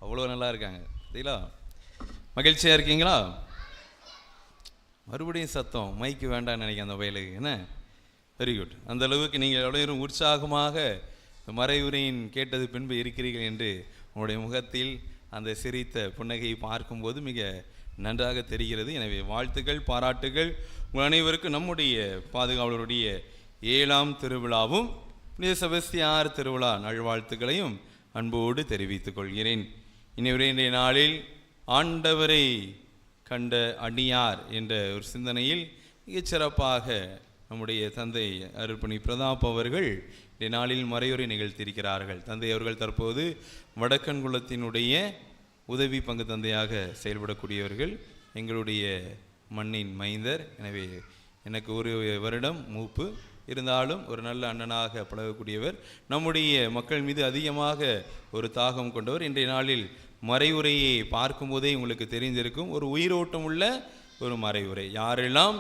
[SPEAKER 5] அவ்வளோ நல்லா இருக்காங்க. சரிங்களா? மகிழ்ச்சியாக இருக்கீங்களா? மறுபடியும் சத்தம் மைக்கு வேண்டாம்னு நினைக்கிறேன் அந்த வயலுக்கு. என்ன, வெரி குட். அந்த அளவுக்கு நீங்கள் எல்லோரும் உற்சாகமாக மறைவுரையின் கேட்டது பின்பு இருக்கிறீர்கள் என்று உங்களுடைய முகத்தில் அந்த சிரித்த புன்னகையை பார்க்கும்போது மிக நன்றாக தெரிகிறது. எனவே வாழ்த்துக்கள், பாராட்டுகள் உங்கள் அனைவருக்கும். நம்முடைய பாதுகாவலருடைய 7ஆம் திருவிழாவும் புனித செபஸ்தியார் திருவிழா நல்வாழ்த்துக்களையும் அன்போடு தெரிவித்துக் கொள்கிறேன். இன்றைய நாளில் ஆண்டவரை கண்ட அடியார் என்ற ஒரு சிந்தனையில் மிகச்சிறப்பாக நம்முடைய தந்தை அருள்பணி பிரதாப் அவர்கள் இந்த நாளில் மறையுரை நிகழ்த்தியிருக்கிறார்கள். தந்தை அவர்கள் தற்போது வடக்கன்குளத்தினுடைய உதவி பங்கு தந்தையாக செயல்படக்கூடியவர்கள், எங்களுடைய மண்ணின் மைந்தர். எனவே எனக்கு ஒரு வருடம் மூப்பு இருந்தாலும் ஒரு நல்ல அண்ணனாக பழகக்கூடியவர், நம்முடைய மக்கள் மீது அதிகமாக ஒரு தாகம் கொண்டவர். இன்றைய நாளில் மறைவுரையை பார்க்கும்போதே உங்களுக்கு தெரிந்திருக்கும், ஒரு உயிரோட்டம் உள்ள ஒரு மறைவுரை. யாரெல்லாம்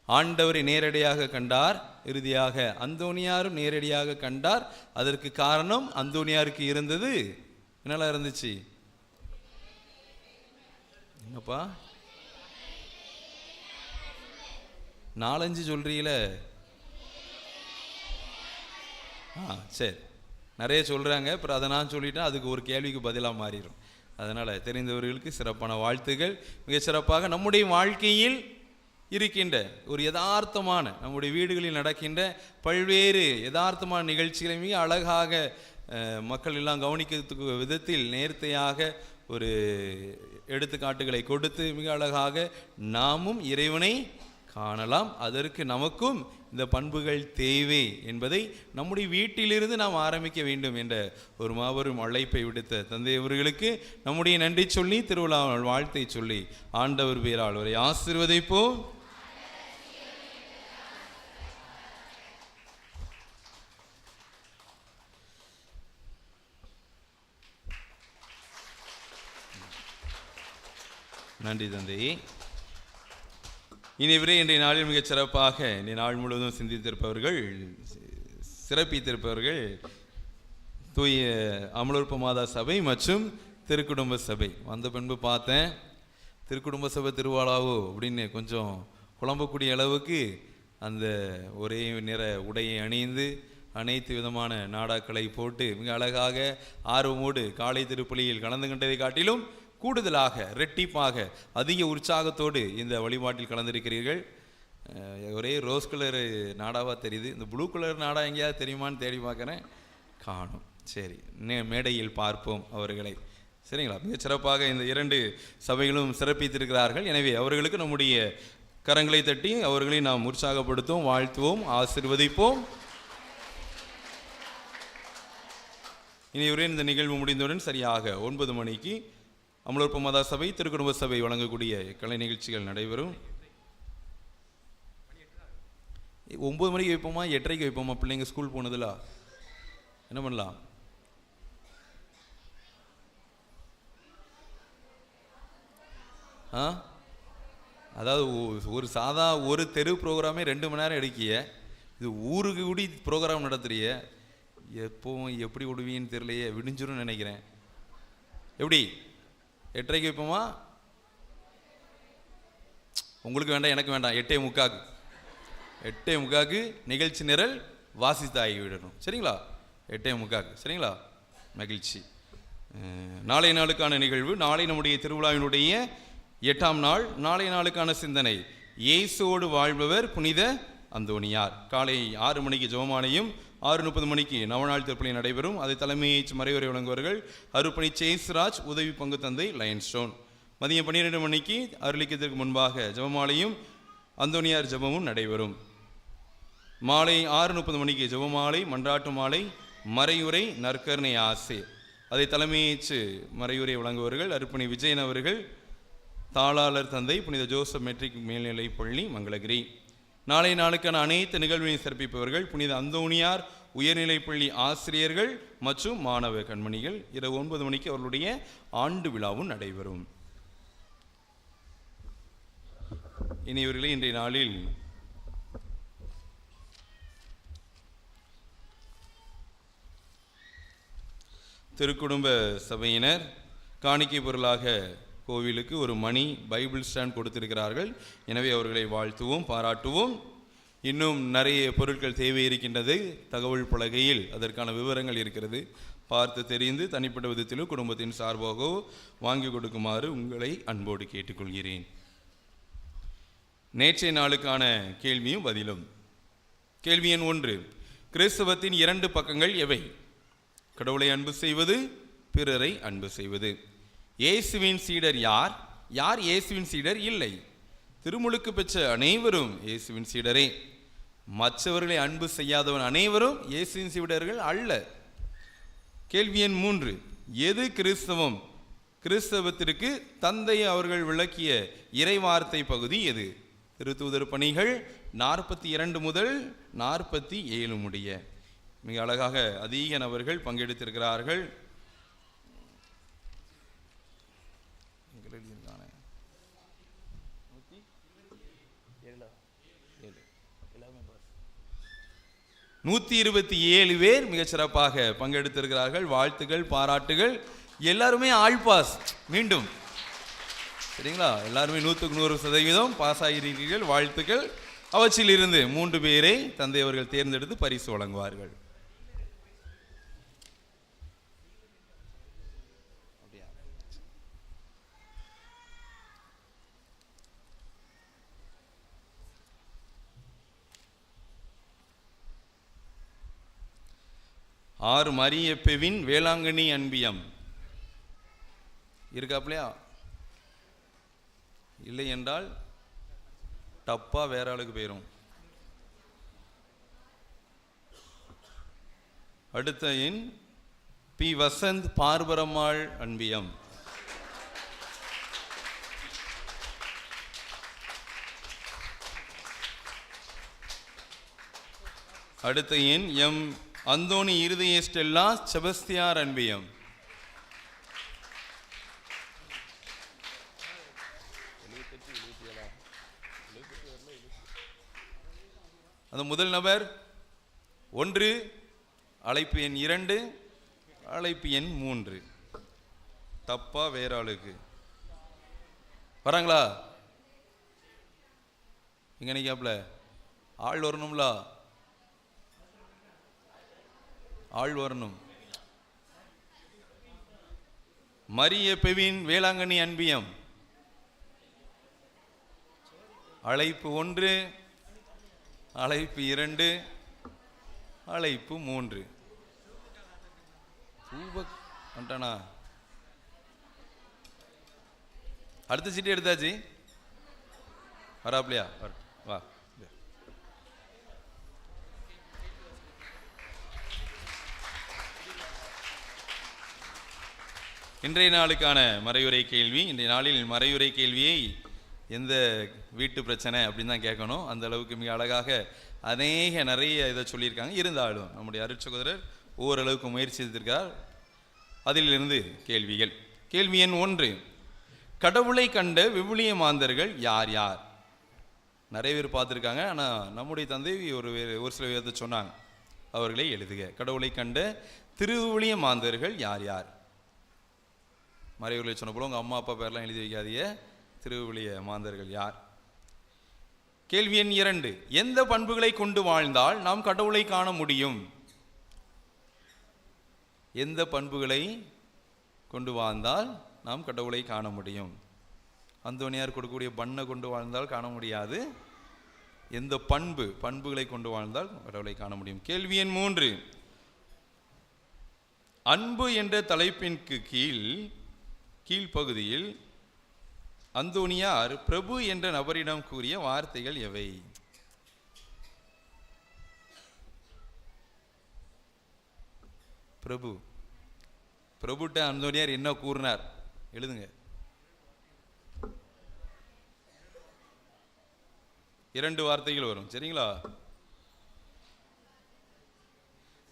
[SPEAKER 5] ஆண்டவரை நேரடியாக கண்டார், இறுதியாக அந்தோனியாரும் நேரடியாக கண்டார். அதற்கு காரணம் அந்தோனியாருக்கு இருந்தது என்னெல்லாம் இருந்துச்சு? என்னப்பா 4-5 சொல்றீங்கள? சரி, நிறைய சொல்றாங்க. அப்புறம் அதை நான் சொல்லிட்டேன், அதுக்கு ஒரு கேள்விக்கு பதிலாக மாறிடும். அதனால் தெரிந்தவர்களுக்கு சிறப்பான வாழ்த்துகள். மிக சிறப்பாக நம்முடைய வாழ்க்கையில் இருக்கின்ற ஒரு யதார்த்தமான, நம்முடைய வீடுகளில் நடக்கின்ற பல்வேறு யதார்த்தமான நிகழ்ச்சிகளை மிக அழகாக மக்கள் எல்லாம் கவனிக்கிறதுக்கு விதத்தில் நேர்த்தியாக ஒரு எடுத்துக்காட்டுகளை கொடுத்து மிக அழகாக நாமும் இறைவனை காணலாம். அதற்கு நமக்கும் இந்த பண்புகள் தேவை என்பதை நம்முடைய வீட்டிலிருந்து நாம் ஆரம்பிக்க வேண்டும் என்ற ஒரு மாபெரும் அழைப்பை விடுத்த தந்தை அவர்களுக்கு நம்முடைய நன்றி சொல்லி, திருவிழா வாழ்த்தை சொல்லி ஆண்டவர் பேரால் அவரை ஆசீர்வதிப்போம். நன்றி தந்தையே. இனிவரே இன்றைய நாளில் மிகச் சிறப்பாக இன்றைய நாள் முழுவதும் சிந்தித்திருப்பவர்கள், சிறப்பித்திருப்பவர்கள் தூய அமலோற்ப மாதா சபை மற்றும் திருக்குடும்ப சபை. வந்த பின்பு பார்த்தேன், திருக்குடும்ப சபை திருவாளாவோ அப்படின்னு கொஞ்சம் குழம்பக்கூடிய அளவுக்கு அந்த ஒரே நிற உடையை அணிந்து அனைத்து விதமான நாடாக்களை போட்டு மிக அழகாக ஆர்வமோடு காலை திருப்பலியில் கலந்து கொண்டதை காட்டிலும் கூடுதலாக ரெட்டிப்பாக அதிக உற்சாகத்தோடு இந்த வழிபாட்டில் கலந்திருக்கிறீர்கள். ஒரே ரோஸ் கலர் நாடாவாக தெரியுது. இந்த ப்ளூ கலர் நாடா எங்கேயாவது தெரியுமான்னு தேடி பார்க்குறேன், காணும். சரி, மேடையில் பார்ப்போம் அவர்களை. சரிங்களா? மிக சிறப்பாக இந்த 2 சபைகளும் சிறப்பித்திருக்கிறார்கள். எனவே அவர்களுக்கு நம்முடைய கரங்களை தட்டி அவர்களை நாம் உற்சாகப்படுத்துவோம், வாழ்த்துவோம், ஆசீர்வதிப்போம். இனி இந்த நிகழ்வு முடிந்தவுடன் சரியாக 9 மணிக்கு அமலோற்ப மாதா சபை திருக்குடும்ப சபை வழங்கக்கூடிய கலை நிகழ்ச்சிகள் நடைபெறும். 9 மணிக்கு வைப்போமா, 8:30க்கு வைப்போமா? பிள்ளைங்க ஸ்கூல் போனதுல என்ன பண்ணலாம்? அதாவது ஒரு தெரு ப்ரோக்ராமே 2 மணி நேரம் எடுக்கிய, இது ஊருக்கு கூடி ப்ரோக்ராம் நடத்துறிய. எப்போவும் எப்படி விடுவீன்னு தெரியலையே, விடிஞ்சிரும் நினைக்கிறேன். எப்படி 8:30க்கு வைப்போமா? உங்களுக்கு வேண்டாம், எனக்கு வேண்டாம். 8:45க்கு நிகழ்ச்சி நிரல் வாசித்தாகி விடணும். சரிங்களா? 8:45. சரிங்களா? மகிழ்ச்சி. நாளைய நாளுக்கான நிகழ்வு, நாளை நம்முடைய திருவிழாவினுடைய 8ஆம் நாள். நாளைய நாளுக்கான சிந்தனை, இயேசுவோடு வாழ்பவர் புனித அந்தோனியார். காலை 6 மணிக்கு ஜெபமாலையும் 6:30 மணிக்கு நவநாள் திருப்பலி நடைபெறும். அதை தலைமையை மறைவுரை வழங்குவார்கள் அருப்பணி சேஸ்ராஜ், உதவி பங்கு தந்தை லயன் ஸ்டோன். மதியம் 12 மணிக்கு அருளிக்கத்திற்கு முன்பாக ஜெபமாலையும் அந்தோனியார் ஜெபமும் நடைபெறும். மாலை 6:30 மணிக்கு ஜெபமாலை, மன்றாட்டு மாலை, மறையுரை, நற்கருணை ஆசை. அதை தலைமையேற்று மறையுரை வழங்குவார்கள் அருப்பணி விஜயன் அவர்கள், தாளாளர் தந்தை புனித ஜோசப் மெட்ரிக் மேல்நிலை பள்ளி மங்களகிரி. நாளை நாளுக்கான அனைத்து நிகழ்வையும் சிறப்பிப்பவர்கள் புனித அந்தோனியார் உயர்நிலைப்பள்ளி ஆசிரியர்கள் மற்றும் மாணவ கண்மணிகள். இரவு 9 மணிக்கு அவர்களுடைய ஆண்டு விழாவும் நடைபெறும். இனியவர்களே, இன்றைய நாளில் திருக்குடும்ப சபையினர் காணிக்கை பொருளாக கோவிலுக்கு ஒரு மணி, பைபிள் ஸ்டாண்ட் கொடுத்திருக்கிறார்கள். எனவே அவர்களை வாழ்த்துவோம், பாராட்டுவோம். இன்னும் நிறைய பொருட்கள் தேவை இருக்கின்றது. தகவல் பலகையில் அதற்கான விவரங்கள் இருக்கிறது. பார்த்து தெரிந்து தனிப்பட்ட விதத்திலும் குடும்பத்தின் சார்பாக வாங்கி கொடுக்குமாறு உங்களை அன்போடு கேட்டுக்கொள்கிறேன். நேற்றைய நாளுக்கான கேள்வியும் பதிலும். கேள்வி எண் 1, கிறிஸ்தவத்தின் 2 பக்கங்கள் எவை? கடவுளை அன்பு செய்வது, பிறரை அன்பு செய்வது. இயேசுவின் சீடர் யார்? யார் இயேசுவின் சீடர் இல்லை? திருமுழுக்கு பெற்ற அனைவரும் இயேசுவின் சீடரே. மற்றவர்களை அன்பு செய்யாதவன் அனைவரும் இயேசுவின் சீடர்கள் அல்ல. கேள்வி எண் 3, எது கிறிஸ்தவம்? கிறிஸ்தவத்திற்கு தந்தை அவர்கள் விளக்கிய இறைவார்த்தை பகுதி எது? திருத்தூதர் பணிகள் 42 முதல் 47 முடிய. மிக அழகாக அதிக நபர்கள் பங்கெடுத்திருக்கிறார்கள். 127 பேர் மிகச்சிறப்பாக பங்கெடுத்திருக்கிறார்கள். வாழ்த்துக்கள், பாராட்டுகள். எல்லாருமே ஆல் பாஸ். மீண்டும் சரிங்களா? எல்லாருமே 100% பாஸ் ஆகிறீர்கள். வாழ்த்துக்கள். அவற்றிலிருந்து 3 பேரை தந்தை அவர்கள் தேர்ந்தெடுத்து பரிசு வழங்குவார்கள். ஆர் மரியப்பெவின் வேளாங்கண்ணி அன்பியம் இருக்காப்லையா? இல்லை என்றால் டப்பா வேற ஆளுக்கு போயிடும். அடுத்த எண் பி வசந்த் பார்வரம்மாள் அன்பியம். அடுத்த எண் எம் அந்தோணி இருதய ஸ்டெல்லா செபஸ்தியார் அன்பியம். அந்த முதல் நபர் 1, அழைப்பு எண் 2, அழைப்பு எண் 3. தப்பா வேற ஆளுக்கு வராங்களா? இங்க நிக்காப்ல ஆள் வரணும்ல, ஆள் வரணும். மரியப்பெவின் வேளாங்கண்ணி அன்பியம். அழைப்பு 1, அழைப்பு 2, அழைப்பு 3. வந்துட்டானா? அடுத்த சீட்டு எடுத்தாச்சு. வராப்லையா? வா. இன்றைய நாளுக்கான மறையுரை கேள்வி. இன்றைய நாளில் மறையுரை கேள்வியை எந்த வீட்டு பிரச்சனை அப்படின்னு தான் கேட்கணும். அந்த அளவுக்கு மிக அழகாக நிறைய இதை சொல்லியிருக்காங்க. இருந்தாலும் நம்முடைய அருட்சகோதரர் ஓரளவுக்கு முயற்சி செய்திருக்கார். அதிலிருந்து கேள்விகள். கேள்வி எண் 1, கடவுளை கண்ட விவிலிய மாந்தர்கள் யார் யார்? நிறைய பேர் பார்த்துருக்காங்க. ஆனால் நம்முடைய தந்தை ஒரு சில விதத்தை சொன்னாங்க. அவர்களை எழுதுக. கடவுளை கண்ட திருவிவிலிய மாந்தர்கள் யார் யார்? மறைவுகளை சொன்ன போல உங்கள் அம்மா அப்பா பேர்லாம் எழுதி வைக்காதீங்க. திருவிவிலிய மாந்தர்கள் யார்? கேள்வி எண் 2, எந்த பண்புகளை கொண்டு வாழ்ந்தால் நாம் கடவுளை காண முடியும்? எந்த பண்புகளை கொண்டு வாழ்ந்தால் நாம் கடவுளை காண முடியும்? அந்தோனியார் கொடுக்கக்கூடிய பண்ணை கொண்டு வாழ்ந்தால் காண முடியாது. எந்த பண்புகளை கொண்டு வாழ்ந்தால் கடவுளை காண முடியும்? கேள்வி எண் 3, அன்பு என்ற தலைப்பிற்கு கீழ்ப்பகுதியில் அந்தோனியார் பிரபு என்ற நபரிடம் கூறிய வார்த்தைகள் எவை? பிரபுட்ட அந்தோனியார் என்ன கூறினார்? எழுதுங்க. 2 வார்த்தைகள் வரும். சரிங்களா?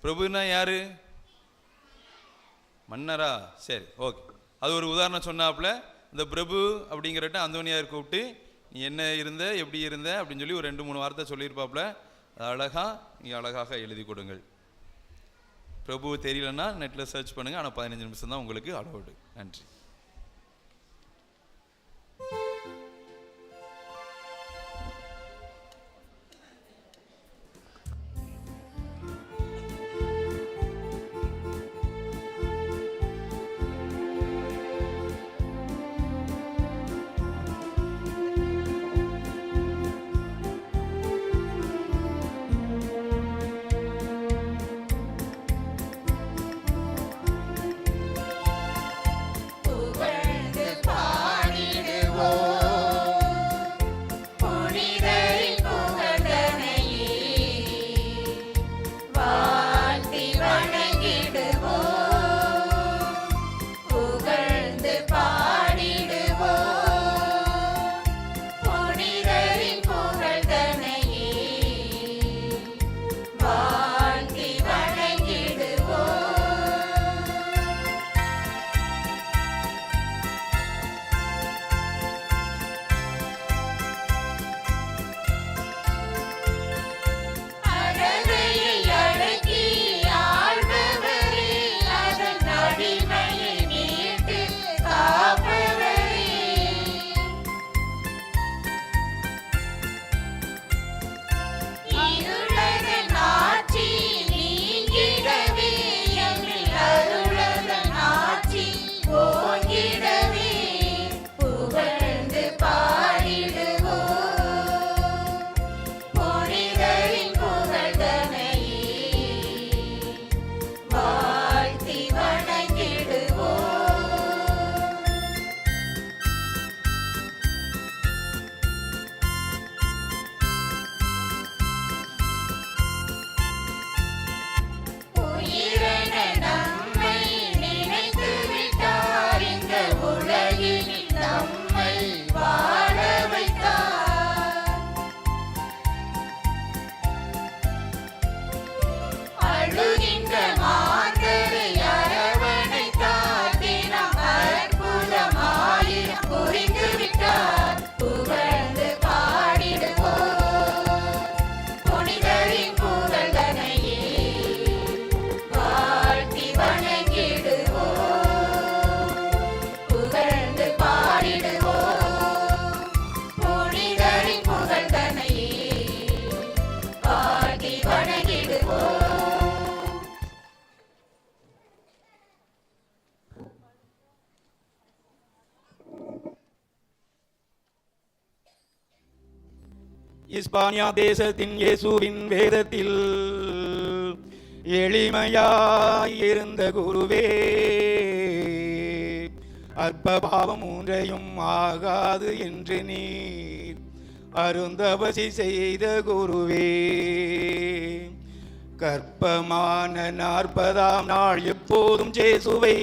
[SPEAKER 5] பிரபுன்னா யாரு? மன்னரா? சரி, ஓகே. அது ஒரு உதாரணம் சொன்னாப்புல. இந்த பிரபு அப்படிங்கிறட்ட அந்தோனியார் கூப்பிட்டு நீ என்ன இருந்த, எப்படி இருந்த அப்படின்னு சொல்லி ஒரு 2-3 வார்த்தை சொல்லியிருப்பாப்புல. அது அழகாக எழுதி கொடுங்கள். பிரபு தெரியலன்னா நெட்டில் சர்ச் பண்ணுங்கள். ஆனால் 15 நிமிஷம் தான் உங்களுக்கு அலோடு. நன்றி.
[SPEAKER 2] ஓ
[SPEAKER 6] இஸ்பானியா தேசத்தின் இயேசுவின் வேதத்தில் எளிமையாயிருந்த குருவே, அற்ப பாவம் ஒன்றையும் ஆகாது என்று நீர் அருந்தபசி செய்த குருவே, கற்பமான 40ஆம் நாள் எப்போதும் இயேசுவை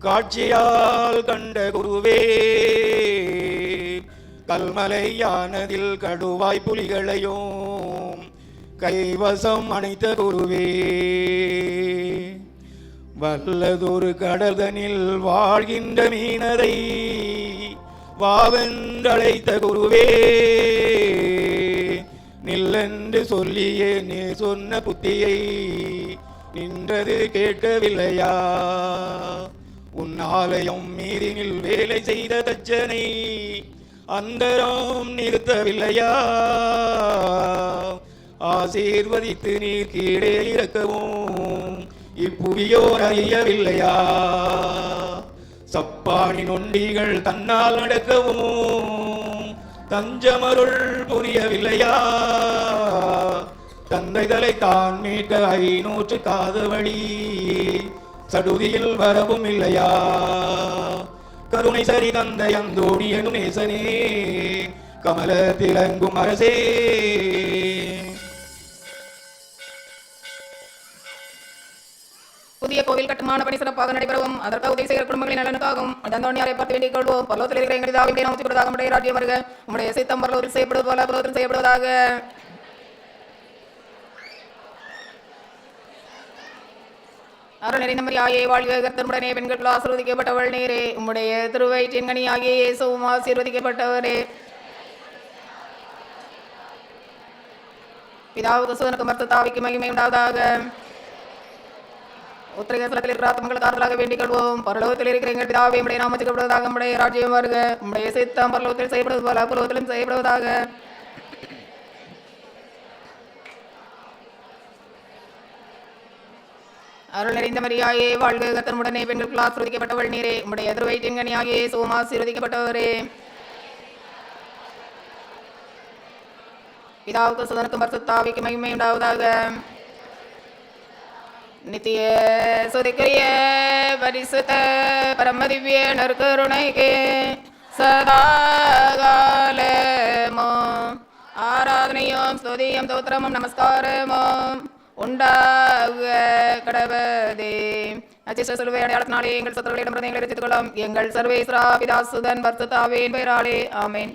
[SPEAKER 6] காட்சியால் கண்ட குருவே, கல்மலையானதில் கடுவாய் புலிகளையும் கைவசம் அணைத்த குருவே, வல்லதொரு கடல்தனில் வாழ்கின்ற மீனரை வாவென்றழைத்த குருவே, நில்லென்று சொல்லியே நீ சொன்ன புத்தியை நின்றது கேட்கவில்லையா? உன் ஆலயம் மீதினில் வேலை செய்த தச்சனை அந்தரம் நிறுத்தவில்லையா? ஆசீர்வதித்து நீர் கீழே இறக்கவும் இப்புவியோர் அறியவில்லையா? சப்பானி நொண்டிகள் தன்னால் நடக்கவும் தஞ்சமருள் புரியவில்லையா? தந்தைகளை தான் மீட்க 500 காத வழி சடுதியில் வரவும் இல்லையா? கருணை சரி தந்தை அந்தோணியனு நேசனே, கமல திலங்கும் அரசே,
[SPEAKER 4] புதிய கோவில் கட்டுமான பணி சிறப்பாக நடைபெறவும் அதற்காக உதவி செய்கிற குடும்பங்களின் நலனுக்காகவும் அந்தோணியாரை பார்த்து வேண்டிக் கொள்வோம். பரலோகத்தில் இருக்கிற எங்கள் பிதாவே, நாமம் உச்சரிக்கப்படுவதாக, உம்முடைய ராஜ்யம் வருக, உம்முடைய சித்தம் பரலோகத்தில் செய்யப்படுவது போல பூலோகத்திலும் செய்யப்படுவதாக. அருள் நிறைந்த மரியாயே வாழ்க, கர்த்தருடனே பெண்கள் ஆசீர்வதிக்கப்பட்டவள் நீரே, உம்முடைய திருவயிற்றின் கனியாகிய இயேசுவும் ஆசீர்வதிக்கப்பட்டவரே. பிதாவுக்கு சுதனுக்கு மர்த்த தாவிக்கு மகிமை உண்டாவதாக. உத்திரகேசலத்தில் இருக்கிற ஆத்மங்களுக்கு ஆறுதலாக வேண்டிக் கொள்வோம். பரலோகத்தில் இருக்கிற எங்கள் பிதாவே, உம்முடைய நாமம் உச்சரிக்கப்படுவதாக, உம்முடைய ராஜ்யம் வருக, உம்முடைய சித்தம் பரலோகத்தில் செய்யப்படுவது போல பூலோகத்திலும் செய்யப்படுவதாக. அருள் நிறைந்த மரியாயே வாழ்க, கர்த்தருடனே பெண்களுக்குள் ஆசீர்வதிக்கப்பட்டவள் நீரே, உம்முடைய திருவயிற்றின் கனியாகிய இயேசுவும் ஆசீர்வதிக்கப்பட்டவரே. பிதாவுக்கு சுதனுக்கும் பரிசுத்த ஆவிக்கு மகிமை உண்டாவதாக. நித்திய சுதிக்குரிய பரிசுத்த பரமதிவ்ய நற்கருணைக்கு சதாகாலமோ ஆராதனையும் ஸ்துதியும் தோத்திரமும் நமஸ்காரமும் உண்டாக கடவதே. அச்சிஷ்ட சிலுவை அடையாளத்தினாலே எங்கள் சத்துருக்களிடமிருந்து எங்களை ரட்சித்துக் கொள்ளும். எங்கள் சர்வேஸ்வரா பிதா சுதன் பரிசுத்த ஆவியின் பெயராலே ஆமென்.